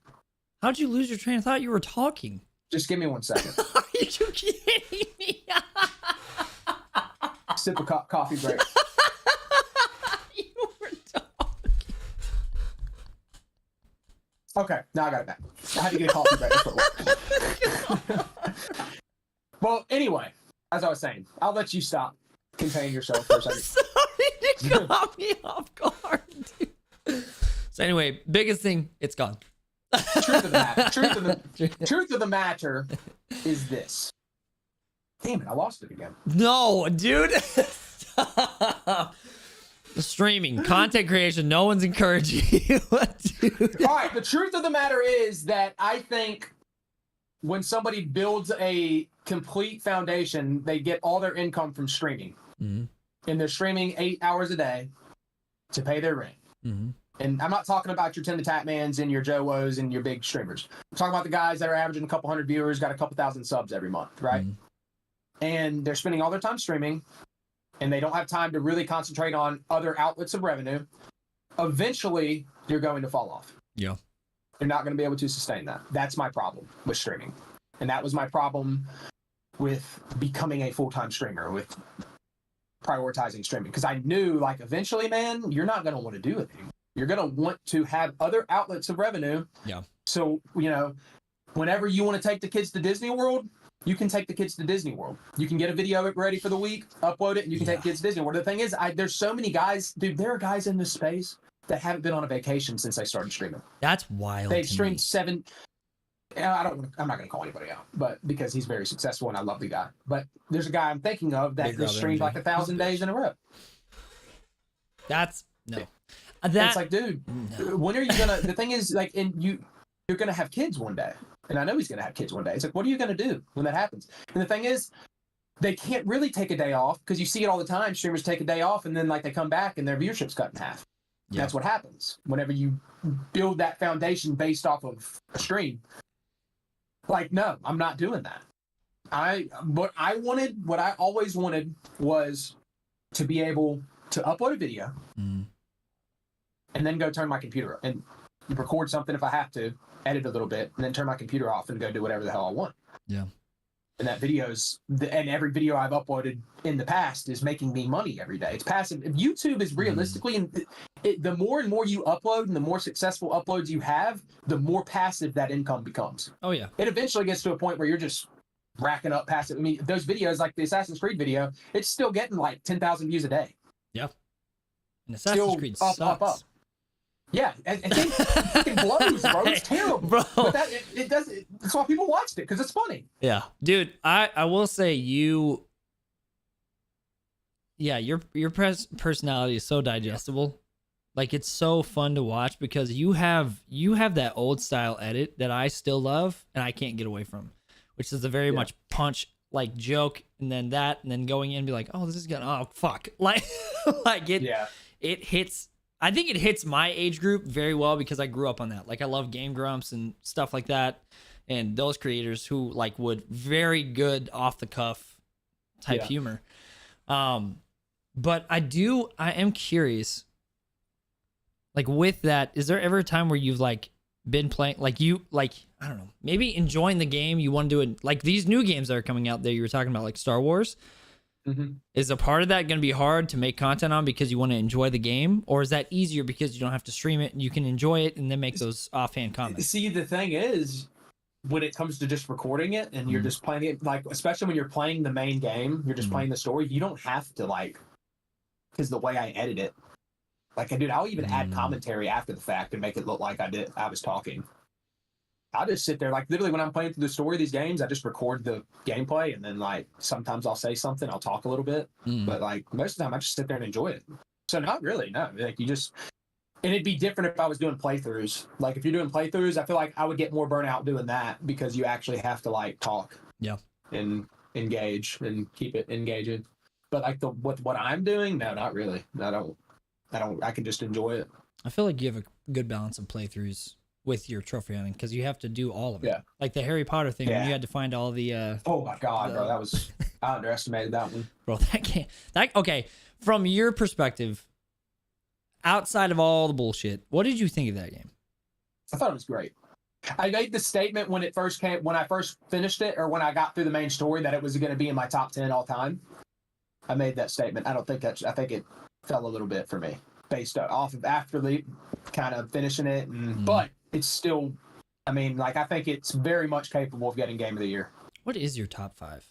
How'd you lose your train of thought? You were talking. Just give me 1 second. Are you kidding me? Sip of coffee break. You were talking. Okay, now I got it back. I had to get a coffee break. That's what it was. Well, anyway, as I was saying, I'll let you stop. Contain yourself for a second. Sorry to caught me off guard, dude. So anyway, biggest thing, it's gone. Truth of the matter is this. Damn it, I lost it again. No, dude. Stop. Streaming, content creation, no one's encouraging you. Dude. All right, the truth of the matter is that I think when somebody builds a complete foundation, they get all their income from streaming. Mm-hmm. And they're streaming 8 hours a day to pay their rent. Mm-hmm. And I'm not talking about your Tim the Tatmans and your Joe Woes and your big streamers. I'm talking about the guys that are averaging a couple hundred viewers, got a couple thousand subs every month, right? Mm-hmm. And they're spending all their time streaming, and they don't have time to really concentrate on other outlets of revenue. Eventually, you're going to fall off. Yeah. You're not going to be able to sustain that. That's my problem with streaming. And that was my problem with becoming a full-time streamer, with prioritizing streaming. Because I knew, like, eventually, man, you're not going to want to do it anymore. You're going to want to have other outlets of revenue. Yeah. So, you know, whenever you want to take the kids to Disney World, you can take the kids to Disney World. You can get a video ready for the week, upload it, and you can take the kids to Disney World. The thing is, there's so many guys, dude, there are guys in this space that haven't been on a vacation since they started streaming. That's wild. They've streamed 7. I'm not going to call anybody out, but because he's very successful and I love the guy. But there's a guy I'm thinking of that has streamed like 1,000 days in a row. That's no. It's like, dude, when are you gonna? The thing is, like, you're gonna have kids one day, and I know he's gonna have kids one day. It's like, what are you gonna do when that happens? And the thing is, they can't really take a day off because you see it all the time. Streamers take a day off, and then like they come back and their viewership's cut in half. Yeah. That's what happens whenever you build that foundation based off of a stream. Like, no, I'm not doing that. What I always wanted was to be able to upload a video. And then go turn my computer and record something if I have to, edit a little bit, and then turn my computer off and go do whatever the hell I want. Yeah. And that and every video I've uploaded in the past is making me money every day. It's passive. If YouTube is realistically, and the more and more you upload and the more successful uploads you have, the more passive that income becomes. Oh, yeah. It eventually gets to a point where you're just racking up passive. I mean, those videos, like the Assassin's Creed video, it's still getting like 10,000 views a day. Yeah. And Assassin's Creed sucks. Up. Yeah, and it freaking blows, bro. It's terrible, bro. But it does. That's why people watched it, because it's funny. Yeah, dude. I will say your personality is so digestible. Like, it's so fun to watch because you have that old style edit that I still love and I can't get away from, which is a very much punch, like, joke, and then going in and be like, oh, this is gonna, oh fuck, like it hits. I think it hits my age group very well because I grew up on that. Like, I love Game Grumps and stuff like that, and those creators who like would very good off the cuff type humor. But I am curious, like, with that, is there ever a time where you've like been playing, like, I don't know, maybe enjoying the game, you want to do it, like these new games that are coming out there you were talking about, like Star Wars? Is a part of that going to be hard to make content on because you want to enjoy the game, or is that easier because you don't have to stream it and you can enjoy it and then make those offhand comments? See, the thing is, when it comes to just recording it and you're just playing it, like, especially when you're playing the main game, you're just playing the story, you don't have to, like, because the way I edit it, like, dude, I'll even add commentary after the fact and make it look like I was talking. I'll just sit there, like, literally when I'm playing through the story of these games, I just record the gameplay, and then, like, sometimes I'll say something, I'll talk a little bit, but, like, most of the time I just sit there and enjoy it. So not really, no. Like, you just, and it'd be different if I was doing playthroughs. Like, if you're doing playthroughs, I feel like I would get more burnout doing that because you actually have to, like, talk. Yeah. And engage and keep it engaging. But, like, what I'm doing, no, not really. I can just enjoy it. I feel like you have a good balance of playthroughs with your trophy hunting because you have to do all of it. Yeah. Like the Harry Potter thing when you had to find all the oh my god, bro, that was, I underestimated that one. Bro, okay, from your perspective, outside of all the bullshit, what did you think of that game? I thought it was great. I made the statement when it first came, when I first finished it, or when I got through the main story, that it was going to be in my top 10 all time. I made that statement. I think it fell a little bit for me based off of after the kind of finishing it, but it's still, I mean, like, I think it's very much capable of getting Game of the Year. What is your top 5?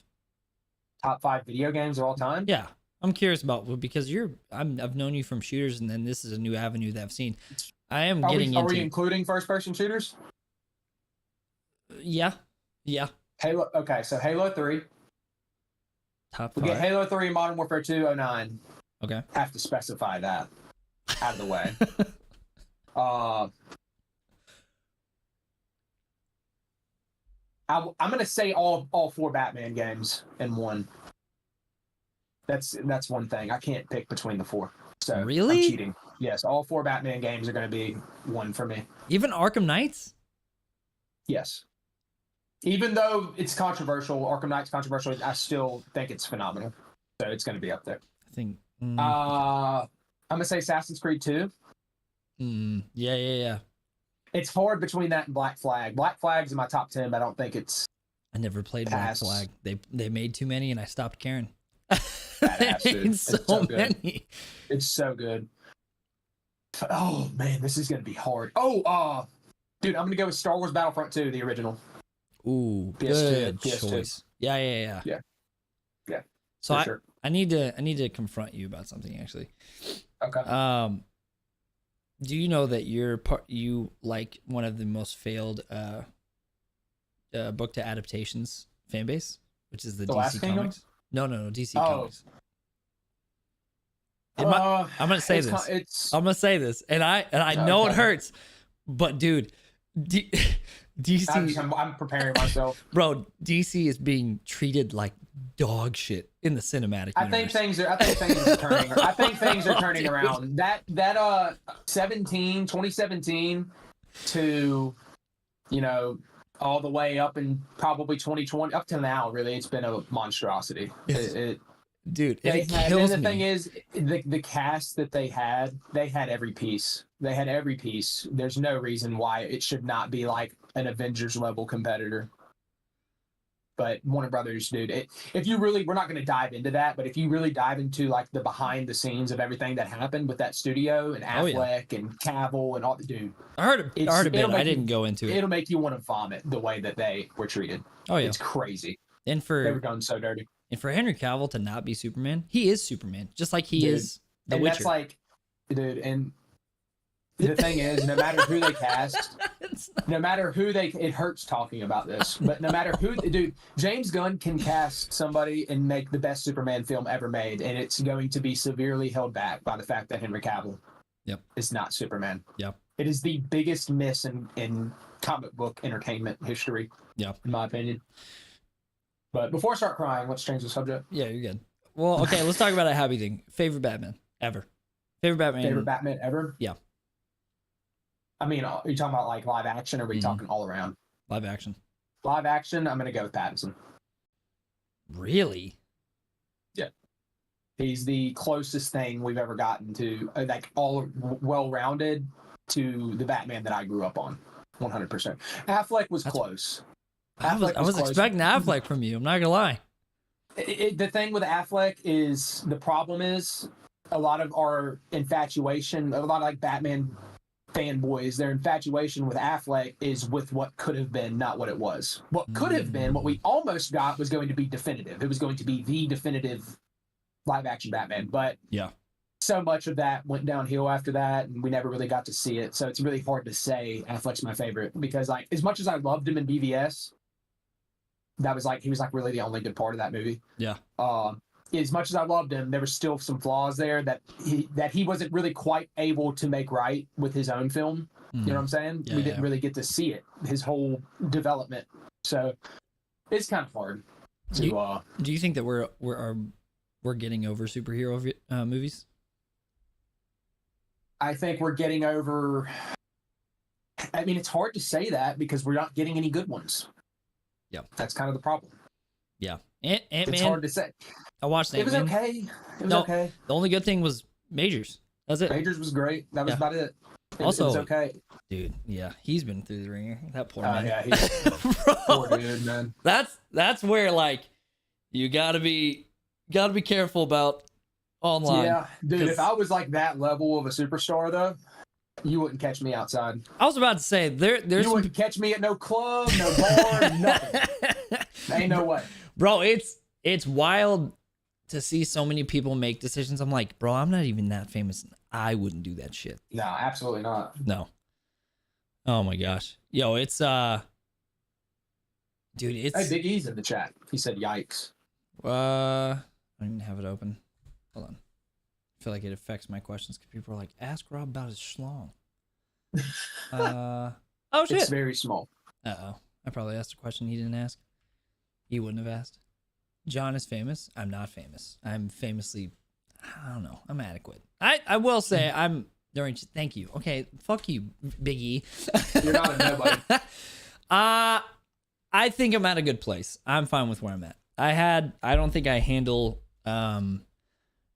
Top 5 video games of all time? Yeah. I'm curious about, because I've known you from shooters, and then this is a new avenue that I've seen. I am getting into... Are we including first-person shooters? Yeah. Halo, okay, so Halo 3. Top 5. We get Halo 3 and Modern Warfare 2, 09. Okay. Have to specify that out of the way. I'm gonna say all 4 Batman games in one. That's one thing. I can't pick between the 4. So Really? I'm cheating. Yes, all 4 Batman games are gonna be one for me. Even Arkham Knights? Yes. Even though it's controversial, Arkham Knight's controversial, I still think it's phenomenal. So it's gonna be up there. I think. I'm gonna say Assassin's Creed 2. Yeah. It's hard between that and Black Flag. Black Flag's in my top 10, but I don't think it's. I never played Black Flag. They made too many, and I stopped caring. Badass, dude. It's so many. It's so good. Oh man, this is gonna be hard. Oh, dude, I'm gonna go with Star Wars Battlefront 2, the original. Ooh, PS2, good choice. Yeah. So sure. I need to confront you about something actually. Okay. Do you know that you like one of the most failed book to adaptations fan base, which is the DC Comics? No, DC Comics. I'm gonna say this. I'm gonna say this, and I know it hurts, but dude, DC. I'm preparing myself, bro. DC is being treated like dog shit in the cinematic universe. I think things are turning. I think things are turning around. That 2017 to, all the way up in probably 2020 up to now. Really, it's been a monstrosity. Dude, it kills me. The thing is, the cast that they had every piece. They had every piece. There's no reason why it should not be like an Avengers level competitor. But Warner Brothers, dude, if you really, we're not going to dive into that, but if you really dive into like the behind the scenes of everything that happened with that studio and Affleck and Cavill and all, dude, I heard a bit. I didn't go into it. It'll make you want to vomit the way that they were treated. Oh yeah, it's crazy. And they were done so dirty. And for Henry Cavill to not be Superman, he is Superman, just like he is The Witcher. That's like, dude, and the thing is, no matter who they cast, it hurts talking about this, but no matter who, dude, James Gunn can cast somebody and make the best Superman film ever made, and it's going to be severely held back by the fact that Henry Cavill is not Superman. Yep. It is the biggest miss in comic book entertainment history, in my opinion. But before I start crying, let's change the subject. Yeah, you're good. Well, okay, let's talk about a happy thing. Favorite Batman ever? Favorite Batman ever? Yeah. I mean, are you talking about like live action, or are we talking all around? Live action. Live action, I'm going to go with Pattinson. Really? Yeah. He's the closest thing we've ever gotten to, like, all well-rounded to the Batman that I grew up on. 100%. Affleck was close. I was expecting Affleck from you. I'm not going to lie. The thing with Affleck is, the problem is, a lot of our infatuation, a lot of like Batman fanboys, their infatuation with Affleck is with what could have been, not what it was. What could have been, what we almost got, was going to be definitive. It was going to be the definitive live action Batman. But so much of that went downhill after that, and we never really got to see it. So it's really hard to say Affleck's my favorite, because like, as much as I loved him in BVS, that was like, he was like really the only good part of that movie. Yeah. As much as I loved him, there were still some flaws there that he wasn't really quite able to make right with his own film. You know what I'm saying? We didn't really get to see it, his whole development. So it's kind of hard to. Do you think that we're getting over superhero movies? I think we're getting over. I mean, it's hard to say that because we're not getting any good ones. Yeah, that's kind of the problem. Yeah, Ant-Man. It's hard to say. I watched Ant-Man. It was okay. It was okay. The only good thing was Majors. That's it. Majors was great. That was about it. It was okay. Dude, yeah, he's been through the ringer. That poor man. Yeah, he's poor dude, man. That's where like you gotta be careful about online. Yeah, dude. If I was like that level of a superstar, though, you wouldn't catch me outside. I was about to say there's you wouldn't catch me at no club, no bar, nothing. Ain't no way, bro. It's wild to see so many people make decisions. I'm like, bro, I'm not even that famous. I wouldn't do that shit. No, absolutely not. No. Oh my gosh. Yo, it's dude, it's Hey, Big E's in the chat. He said yikes. I don't even have it open. Hold on. I feel like it affects my questions because people are like, ask Rob about his schlong. Oh shit. It's very small. Uh-oh. I probably asked a question he didn't ask. He wouldn't have asked. John is famous. I'm not famous. I'm famously, I don't know. I'm adequate. I will say I'm during. Thank you. Okay, fuck you, Big E. You're not a nobody. I think I'm at a good place. I'm fine with where I'm at. I don't think I handle. And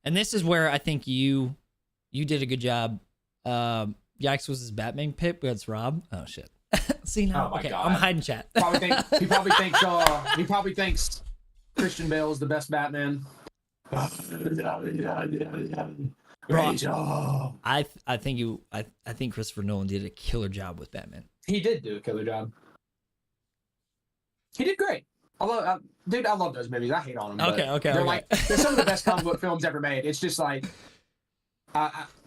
this is where I think you did a good job. Yikes was his Batman pick, but it's Rob. Oh shit. See now. Oh my okay, God. I'm hiding chat. He probably thinks Christian Bale is the best Batman. Bro, I think Christopher Nolan did a killer job with Batman. He did do a killer job. He did great. I love those movies. I hate on them. Okay. They're some of the best comic book films ever made. It's just like,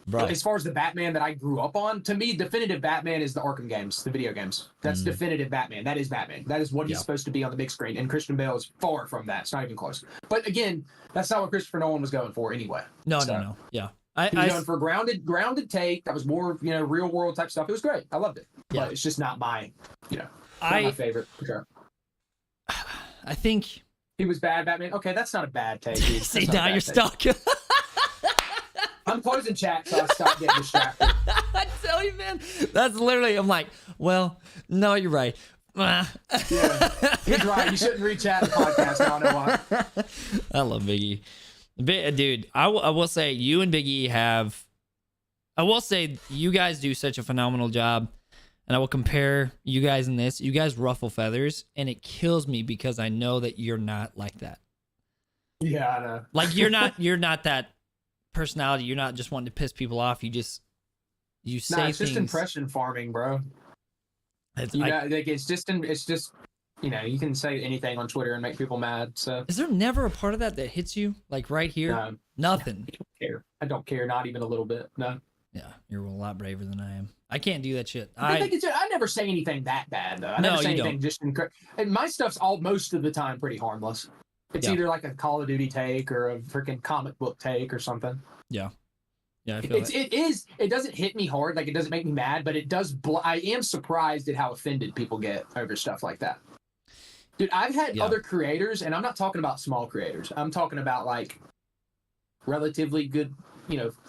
Bro. as far as the Batman that I grew up on, to me, definitive Batman is the Arkham games, the video games. That's definitive Batman. That is Batman. That is what he's supposed to be on the big screen. And Christian Bale is far from that. It's not even close. But again, that's not what Christopher Nolan was going for anyway. No. Yeah. He was going for a grounded take that was more, real world type stuff. It was great. I loved it. Yeah. But it's just not my, not my favorite. For sure. I think he was bad Batman. Okay, that's not a bad take. Dude. See, now you're stuck. I'm closing chat, so I stop getting distracted. I tell you, man, that's literally. I'm like, well, no, you're right. Yeah, he's right. You shouldn't re-chat the podcast. I don't know why. I love Biggie, dude. I will say you and Biggie have. I will say you guys do such a phenomenal job. And I will compare you guys in this. You guys ruffle feathers, and it kills me because I know that you're not like that. Yeah, I know. Like you're not that personality. You're not just wanting to piss people off. You say it's things. just impression farming, bro. It's just you can say anything on Twitter and make people mad. So is there never a part of that hits you like right here? No, nothing. I don't care. I don't care. Not even a little bit. No. Yeah, you're a lot braver than I am. I can't do that shit. I never say anything that bad though. I never say anything just and my stuff's most of the time pretty harmless. It's either like a Call of Duty take or a freaking comic book take or something. Yeah. Yeah, I feel it doesn't hit me hard, like it doesn't make me mad, but it does I am surprised at how offended people get over stuff like that. Dude, I've had other creators, and I'm not talking about small creators. I'm talking about like relatively good,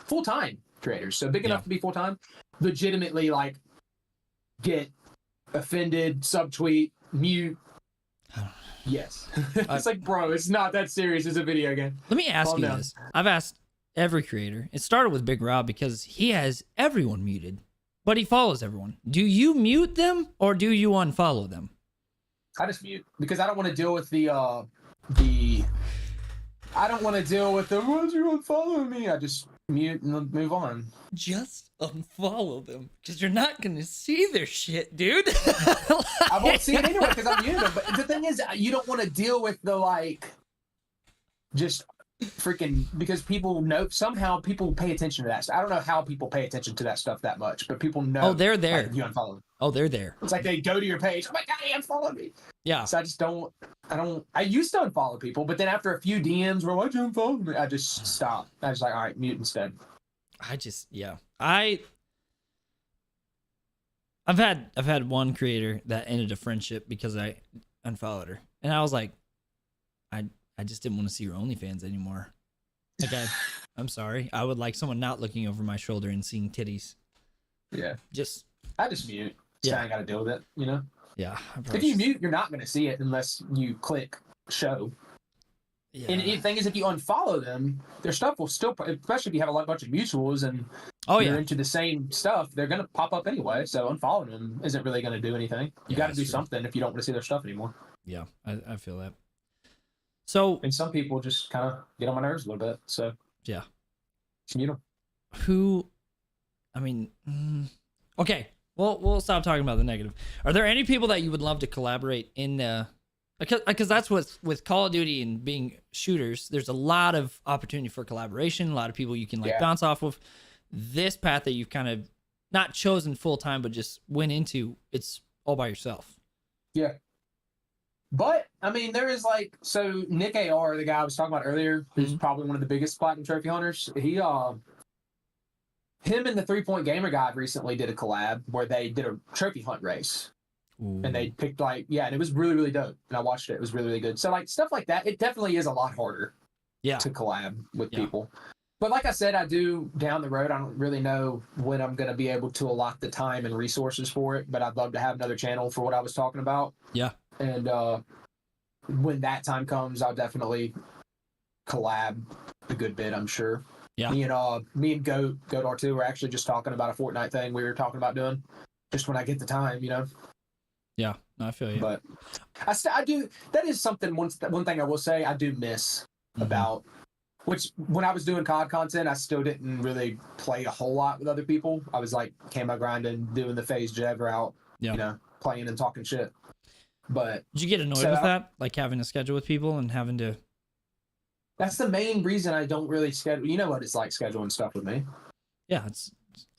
full-time creators, so big enough to be full-time, legitimately like get offended, subtweet, mute. Yes. It's like, bro, it's not that serious. It's a video game. Let me ask you this. I've asked every creator. It started with Big Rob because he has everyone muted, but he follows everyone. Do you mute them or do you unfollow them? I just mute because I don't want to deal with I don't want to deal with the why'd you unfollow me? I just mute and move on. Just unfollow them because you're not gonna see their shit, dude. I won't see it anyway because I'm muted. But the thing is, you don't want to deal with the just freaking, because people know somehow people pay attention to that stuff. I don't know how people pay attention to that stuff that much, but people know. Oh, they're there. Like, you unfollow them. Oh, they're there. It's like they go to your page. Oh my god, he unfollowed me. Yeah. So I used to unfollow people, but then after a few DMs were, why'd you unfollow me? I just stopped. I was like, all right, mute instead. I've had one creator that ended a friendship because I unfollowed her, and I was like, I just didn't want to see your OnlyFans anymore. Like I'm sorry. I would like someone not looking over my shoulder and seeing titties. Yeah. I just mute. So I ain't got to deal with it, Yeah. If you mute, you're not going to see it unless you click show. Yeah. And the thing is, if you unfollow them, their stuff will still, especially if you have a bunch of mutuals and you're into the same stuff, they're going to pop up anyway. So unfollowing them isn't really going to do anything. You got to do something if you don't want to see their stuff anymore. Yeah, I feel that. So, and some people just kind of get on my nerves a little bit. So yeah, mute them. Okay. Well, we'll stop talking about the negative. Are there any people that you would love to collaborate in? Because that's what's with Call of Duty and being shooters. There's a lot of opportunity for collaboration. A lot of people you can bounce off of. This path that you've kind of not chosen full time, but just went into, it's all by yourself. Yeah. But there is so Nick AR, the guy I was talking about earlier, who's probably one of the biggest platinum trophy hunters. Him and the 3 Point Gamer guy recently did a collab where they did a trophy hunt race. and they picked like, yeah, and it was really, really dope. And I watched it. It was really, really good. So like stuff like that, it definitely is a lot harder to collab with people. But like I said, I do down the road. I don't really know when I'm going to be able to allot the time and resources for it, but I'd love to have another channel for what I was talking about. Yeah. And when that time comes, I'll definitely collab a good bit, I'm sure. Yeah. Me and Goat R2 were actually just talking about a Fortnite thing we were talking about doing just when I get the time, you know? Yeah, I feel you. But I do, that is something, one thing I will say I do miss about, which when I was doing COD content, I still didn't really play a whole lot with other people. I was like camo grinding, doing the FaZe Jev route, you know, playing and talking shit. But did you get annoyed with that? Like having to schedule with people and having to... That's the main reason I don't really schedule. You know what it's like scheduling stuff with me. Yeah,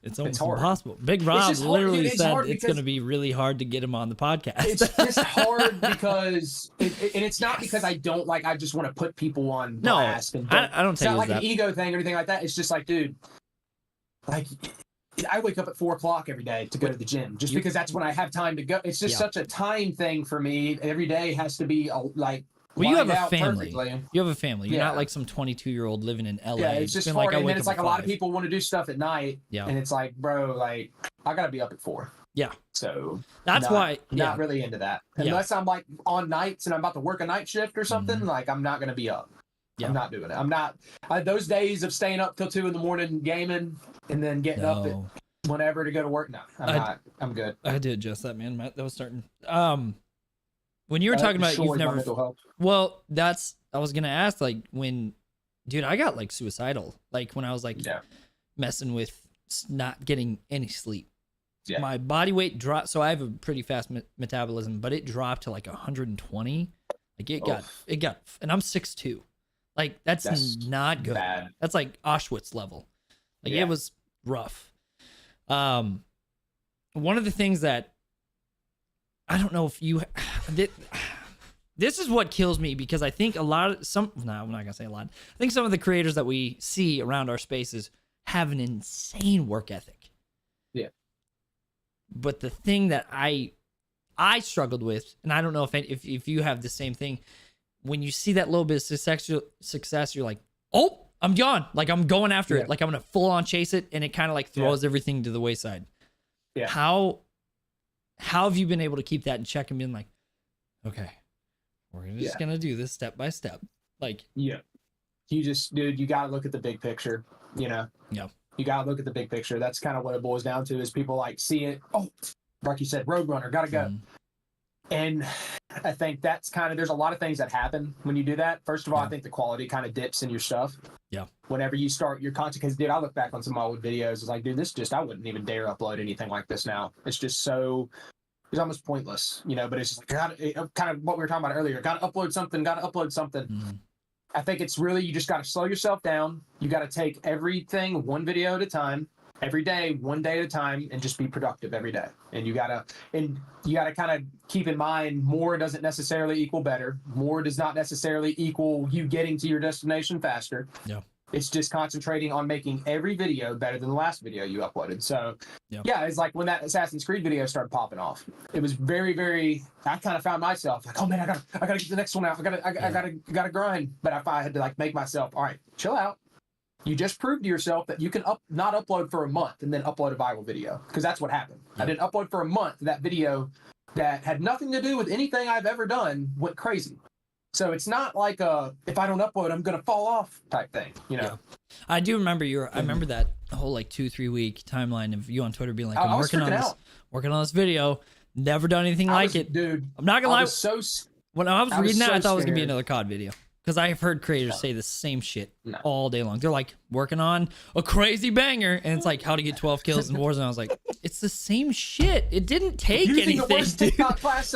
it's almost impossible. Big Rob literally said it's going to be really hard to get him on the podcast. It's just hard because, and it's not because I don't like. I just want to put people on blast. No, I don't. It's not like an ego thing or anything like that. It's just like, dude, like I wake up at 4 o'clock every day to go to the gym just because that's when I have time to go. It's just such a time thing for me. Every day has to be like. Well, you have a family. You have a family. You're not like some 22-year-old living in LA. Yeah, it's just hard. And then it's like a lot of people want to do stuff at night. Yeah. And it's like, bro, like I gotta be up at 4. Yeah. So that's why not really into that. Unless I'm like on nights and I'm about to work a night shift or something, like I'm not gonna be up. Yeah. I'm not doing it. I'm not those days of staying up till 2 a.m. gaming and then getting up at whenever to go to work. No, I'm good. I had to adjust that, man. That was starting. When you were talking about you've never, well, I was gonna ask, like, when, dude, I got like suicidal, like when I was like messing with not getting any sleep. Yeah. My body weight dropped, so I have a pretty fast metabolism, but it dropped to like 120. Like it got, and I'm 6'2". Like that's not good. Bad. That's like Auschwitz level. Like it was rough. One of the things that I don't know if you, this is what kills me because I think I'm not gonna say a lot. I think some of the creators that we see around our spaces have an insane work ethic. Yeah. But the thing that I struggled with, and I don't know if you have the same thing, when you see that little bit of success, you're like, oh, I'm gone. Like I'm going after it. Like I'm gonna full on chase it, and it kind of like throws everything to the wayside. Yeah. How have you been able to keep that in check and being like, okay, we're just gonna do this step by step? Like, you just, dude, you gotta look at the big picture, you know? Yeah. You gotta look at the big picture. That's kind of what it boils down to is people like see it. Oh, like you said, Roadrunner, gotta go. And I think that's kind of, there's a lot of things that happen when you do that. First of all, I think the quality kind of dips in your stuff. Yeah. Whenever you start your content, because dude, I look back on some old videos, it's like, dude, I wouldn't even dare upload anything like this now. It's just it's almost pointless, you know, but it's just like, kind of what we were talking about earlier. Gotta upload something. I think it's really, you just gotta slow yourself down. You gotta take everything one video at a time, every day, one day at a time, and just be productive every day. And you gotta kind of keep in mind, more doesn't necessarily equal better. More does not necessarily equal you getting to your destination faster. Yeah. It's just concentrating on making every video better than the last video you uploaded. So it's like when that Assassin's Creed video started popping off, it was very, very, I kind of found myself like, oh man, I gotta get the next one out. I gotta grind. But I had to like make myself, all right, chill out. You just proved to yourself that you can not upload for a month and then upload a viral video, because that's what happened. I didn't upload for a month. That video that had nothing to do with anything I've ever done went crazy. So it's not like if I don't upload, I'm gonna fall off type thing, you know. Yeah. I do remember I remember that whole like 2-3 week timeline of you on Twitter being like, I'm working on this video, never done anything like it, dude. I'm not gonna lie. When I was reading that, I thought it was gonna be another COD video. Because I have heard creators say the same shit all day long. They're like working on a crazy banger, and it's like how to get 12 kills in Warzone. I was like, it's the same shit. It didn't take anything. The worst TikTok class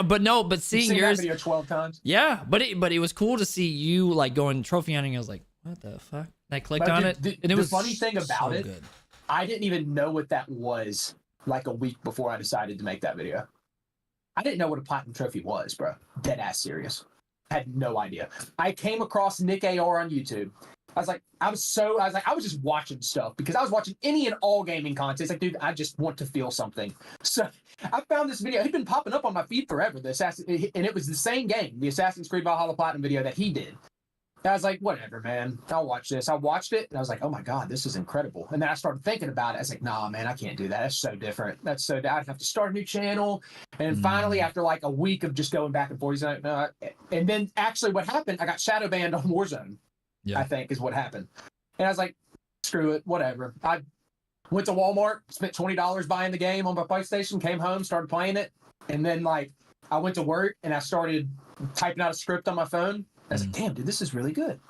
but seeing yours, that video 12 times. Yeah, but it was cool to see you like going trophy hunting. I was like, what the fuck? And I clicked on it, and it was the funny thing about it. Good. I didn't even know what that was like a week before I decided to make that video. I didn't know what a platinum trophy was, bro. Dead ass serious. Had no idea. I came across Nick AR on YouTube, I was just watching stuff because I was watching any and all gaming content. It's like, dude, I just want to feel something. So I found this video. It'd been popping up on my feed forever. And it was the same game, the Assassin's Creed Valhalla Platinum video that he did. And I was like, whatever, man. I'll watch this. I watched it and I was like, oh my God, this is incredible. And then I started thinking about it. I was like, nah, man, I can't do that. That's so different. I'd have to start a new channel. And finally, after like a week of just going back and forth, and then actually what happened, I got shadow banned on Warzone. Yeah. I think is what happened. And I was like, screw it, whatever. I went to Walmart, spent $20 buying the game on my PlayStation, came home, started playing it. And then like I went to work and I started typing out a script on my phone. I was like, damn, dude, this is really good.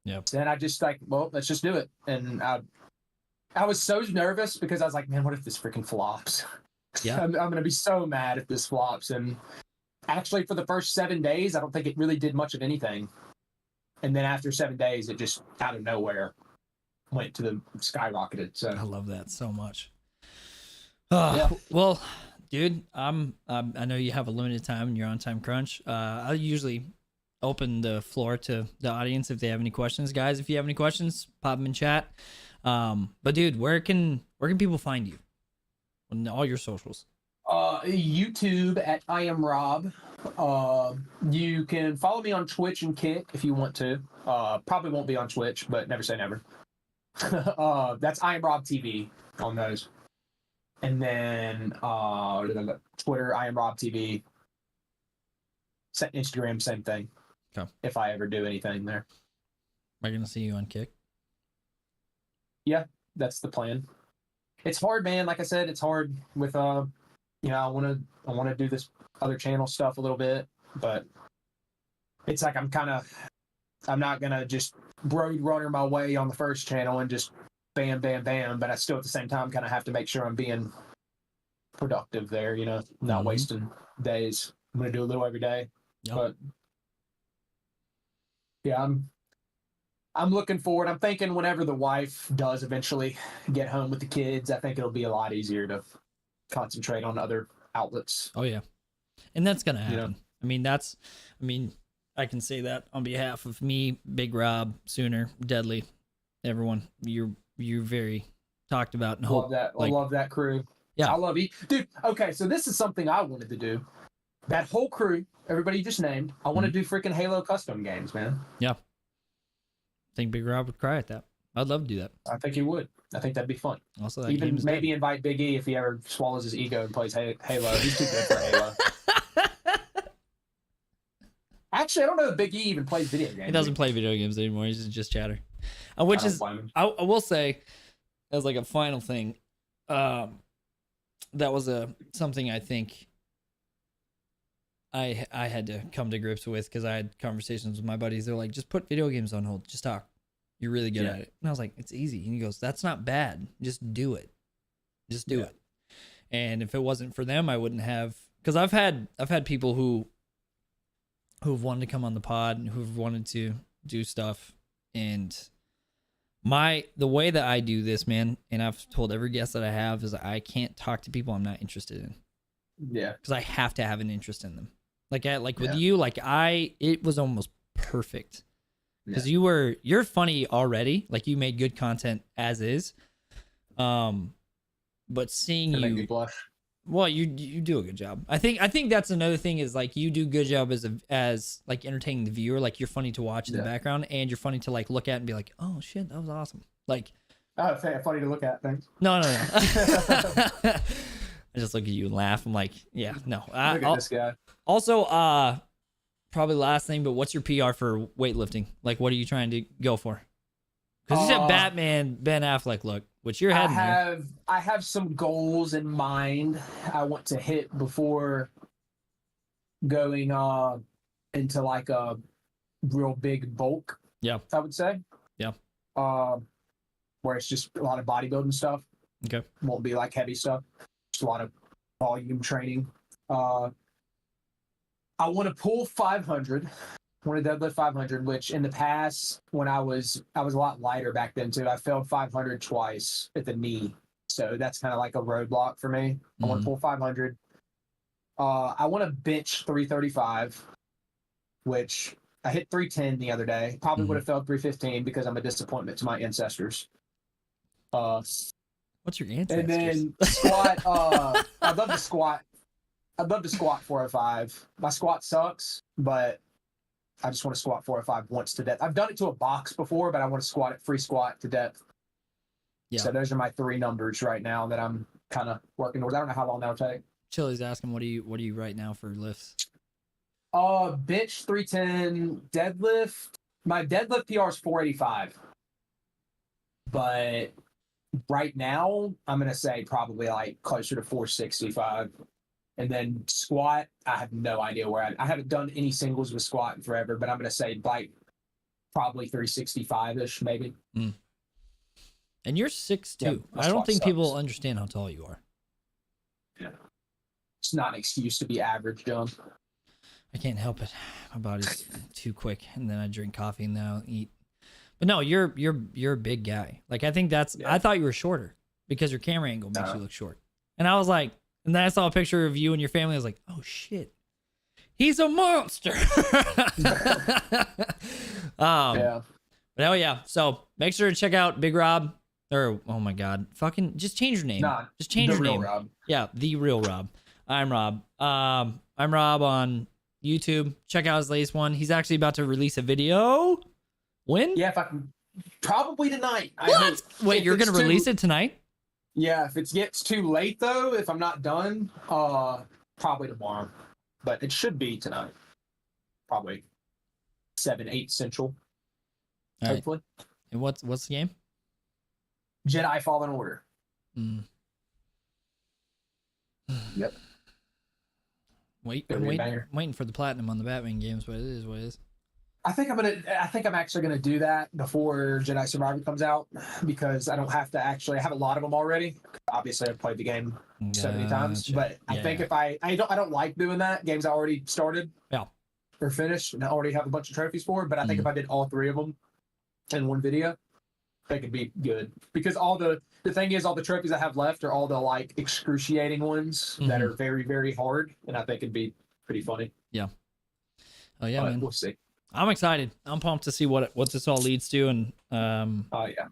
Yeah. Then I just like, well, let's just do it. And I was so nervous because I was like, man, what if this freaking flops? Yeah. I'm going to be so mad if this flops. And actually for the first 7 days, I don't think it really did much of anything. And then after 7 days, it just out of nowhere went to the skyrocketed. So I love that so much. Yeah. Well, dude, I know you have a limited time and you're on time crunch. I usually open the floor to the audience if they have any questions. Guys, if you have any questions, pop them in chat. But dude, where can people find you on all your socials? YouTube at I Am Rob. You can follow me on Twitch and Kick if you want to. Probably won't be on Twitch, but never say never. That's I Am Rob TV on those. And then Twitter, I Am Rob TV. Instagram, same thing. Okay. If I ever do anything there. Am I gonna see you on Kick? Yeah, that's the plan. It's hard, man. Like I said, it's hard with I want to do this other channel stuff a little bit, but it's like I'm not gonna just road runner my way on the first channel and just bam, bam, bam. But I still at the same time kind of have to make sure I'm being productive there, not wasting days. I'm gonna do a little every day, but yeah, I'm looking forward. I'm thinking whenever the wife does eventually get home with the kids, I think it'll be a lot easier to concentrate on other outlets. Oh yeah. And that's going to happen. I can say that on behalf of me, Big Rob, Sooner, Deadly, everyone. You're very talked about and hope. I love that crew. Yeah. I love you. Dude, okay, so this is something I wanted to do. That whole crew, everybody you just named, I want to do freaking Halo custom games, man. Yeah. I think Big Rob would cry at that. I'd love to do that. I think he would. I think that'd be fun. Also, that even maybe invite Big E if he ever swallows his ego and plays Halo. He's too good for Halo. Actually, I don't know if Big E even plays video games. He doesn't play video games anymore. He's just chatter. Which is, I will say, as like a final thing, that was something I think I had to come to grips with because I had conversations with my buddies. They're like, just put video games on hold. Just talk. You're really good at it. And I was like, it's easy. And he goes, that's not bad. Just do it. Just do it. And if it wasn't for them, I wouldn't have, because I've had people who've wanted to come on the pod and who've wanted to do stuff. And the way that I do this, man, and I've told every guest that I have, is I can't talk to people I'm not interested in. Yeah. Because I have to have an interest in them. With you, it was almost perfect. Because you're funny already. Like, you made good content as is. But seeing you, make me blush. Well, you do a good job. I think that's another thing is like you do a good job as like entertaining the viewer. Like, you're funny to watch in the background, and you're funny to like look at and be like, oh shit, that was awesome. Like, oh, funny to look at. Thanks. No. I just look at you and laugh. I'm like, yeah, no. Look at this guy. Also, probably last thing, but what's your PR for weightlifting? Like, what are you trying to go for? Because you said Batman, Ben Affleck look, which you're heading there. I have some goals in mind I want to hit before going into like a real big bulk. Yeah. I would say. Yeah. Where it's just a lot of bodybuilding stuff. Okay. Won't be like heavy stuff. Just a lot of volume training. I want to pull 500. I want to deadlift 500, which in the past, when I was a lot lighter back then too. I failed 500 twice at the knee. So that's kind of like a roadblock for me. I want to pull 500. I want to bench 335, which I hit 310 the other day. Probably Mhm. would have failed 315 because I'm a disappointment to my ancestors. What's your And ancestors? then squat. I'd love to squat. I'd love to squat 405. My squat sucks, but I just want to squat 405 once to depth. I've done it to a box before, but I want to squat it free squat to depth. Yeah. So those are my 3 numbers right now that I'm kind of working towards. I don't know how long that'll take. Chili's asking, what do you right now for lifts? Bench 310, deadlift. My deadlift PR is 485. But right now, I'm gonna say probably like closer to 465. And then squat, I have no idea where I haven't done any singles with squat in forever, but I'm gonna say like probably 365-ish, maybe. And you're 6'2". Yeah, I don't think sucks. people understand how tall you are. Yeah. It's not an excuse to be average, John. I can't help it. My body's too quick, and then I drink coffee and then I'll eat. But no, you're a big guy. Like I think that's. Yeah. I thought you were shorter because your camera angle makes you look short. And I was like, and then I saw a picture of you and your family. I was like, oh shit, he's a monster. Yeah. But hell yeah. So make sure to check out Big Rob. Or oh my god, fucking just change your name. Nah, just change the your real name. Rob. Yeah, the real Rob. I'm Rob. I'm Rob on YouTube. Check out his latest one. He's actually about to release a video. When? Yeah, if I can, probably tonight. What? Wait, you're gonna release it tonight? Yeah, if it gets too late though, if I'm not done, probably tomorrow. But it should be tonight. Probably 7, 8 Central. All right. Hopefully. And what's the game? Jedi Fallen Order. Mm. Yep. Gonna be a banger. Waiting for the platinum on the Batman games, but it is what it is. I think I'm actually gonna do that before Jedi Survivor comes out because I don't have to actually. I have a lot of them already. Obviously, I've played the game so many times, Gotcha. but I think if I don't like doing that. Games I already started, Yeah. or finished, and I already have a bunch of trophies for. But I think if I did all 3 of them in one video, they could be good because all the thing is all the trophies I have left are all the like excruciating ones that are very, very hard, and I think it'd be pretty funny. Yeah. Oh yeah, But man. we'll see. I'm excited. I'm pumped to see what this all leads to, and Oh yeah,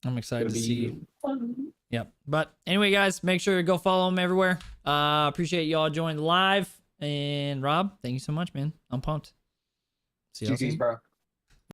I'm excited it'll to see. be fun. Yep. But anyway, guys, make sure to go follow him everywhere. Appreciate y'all joining live. And Rob, thank you so much, man. I'm pumped. See you GG's, bro.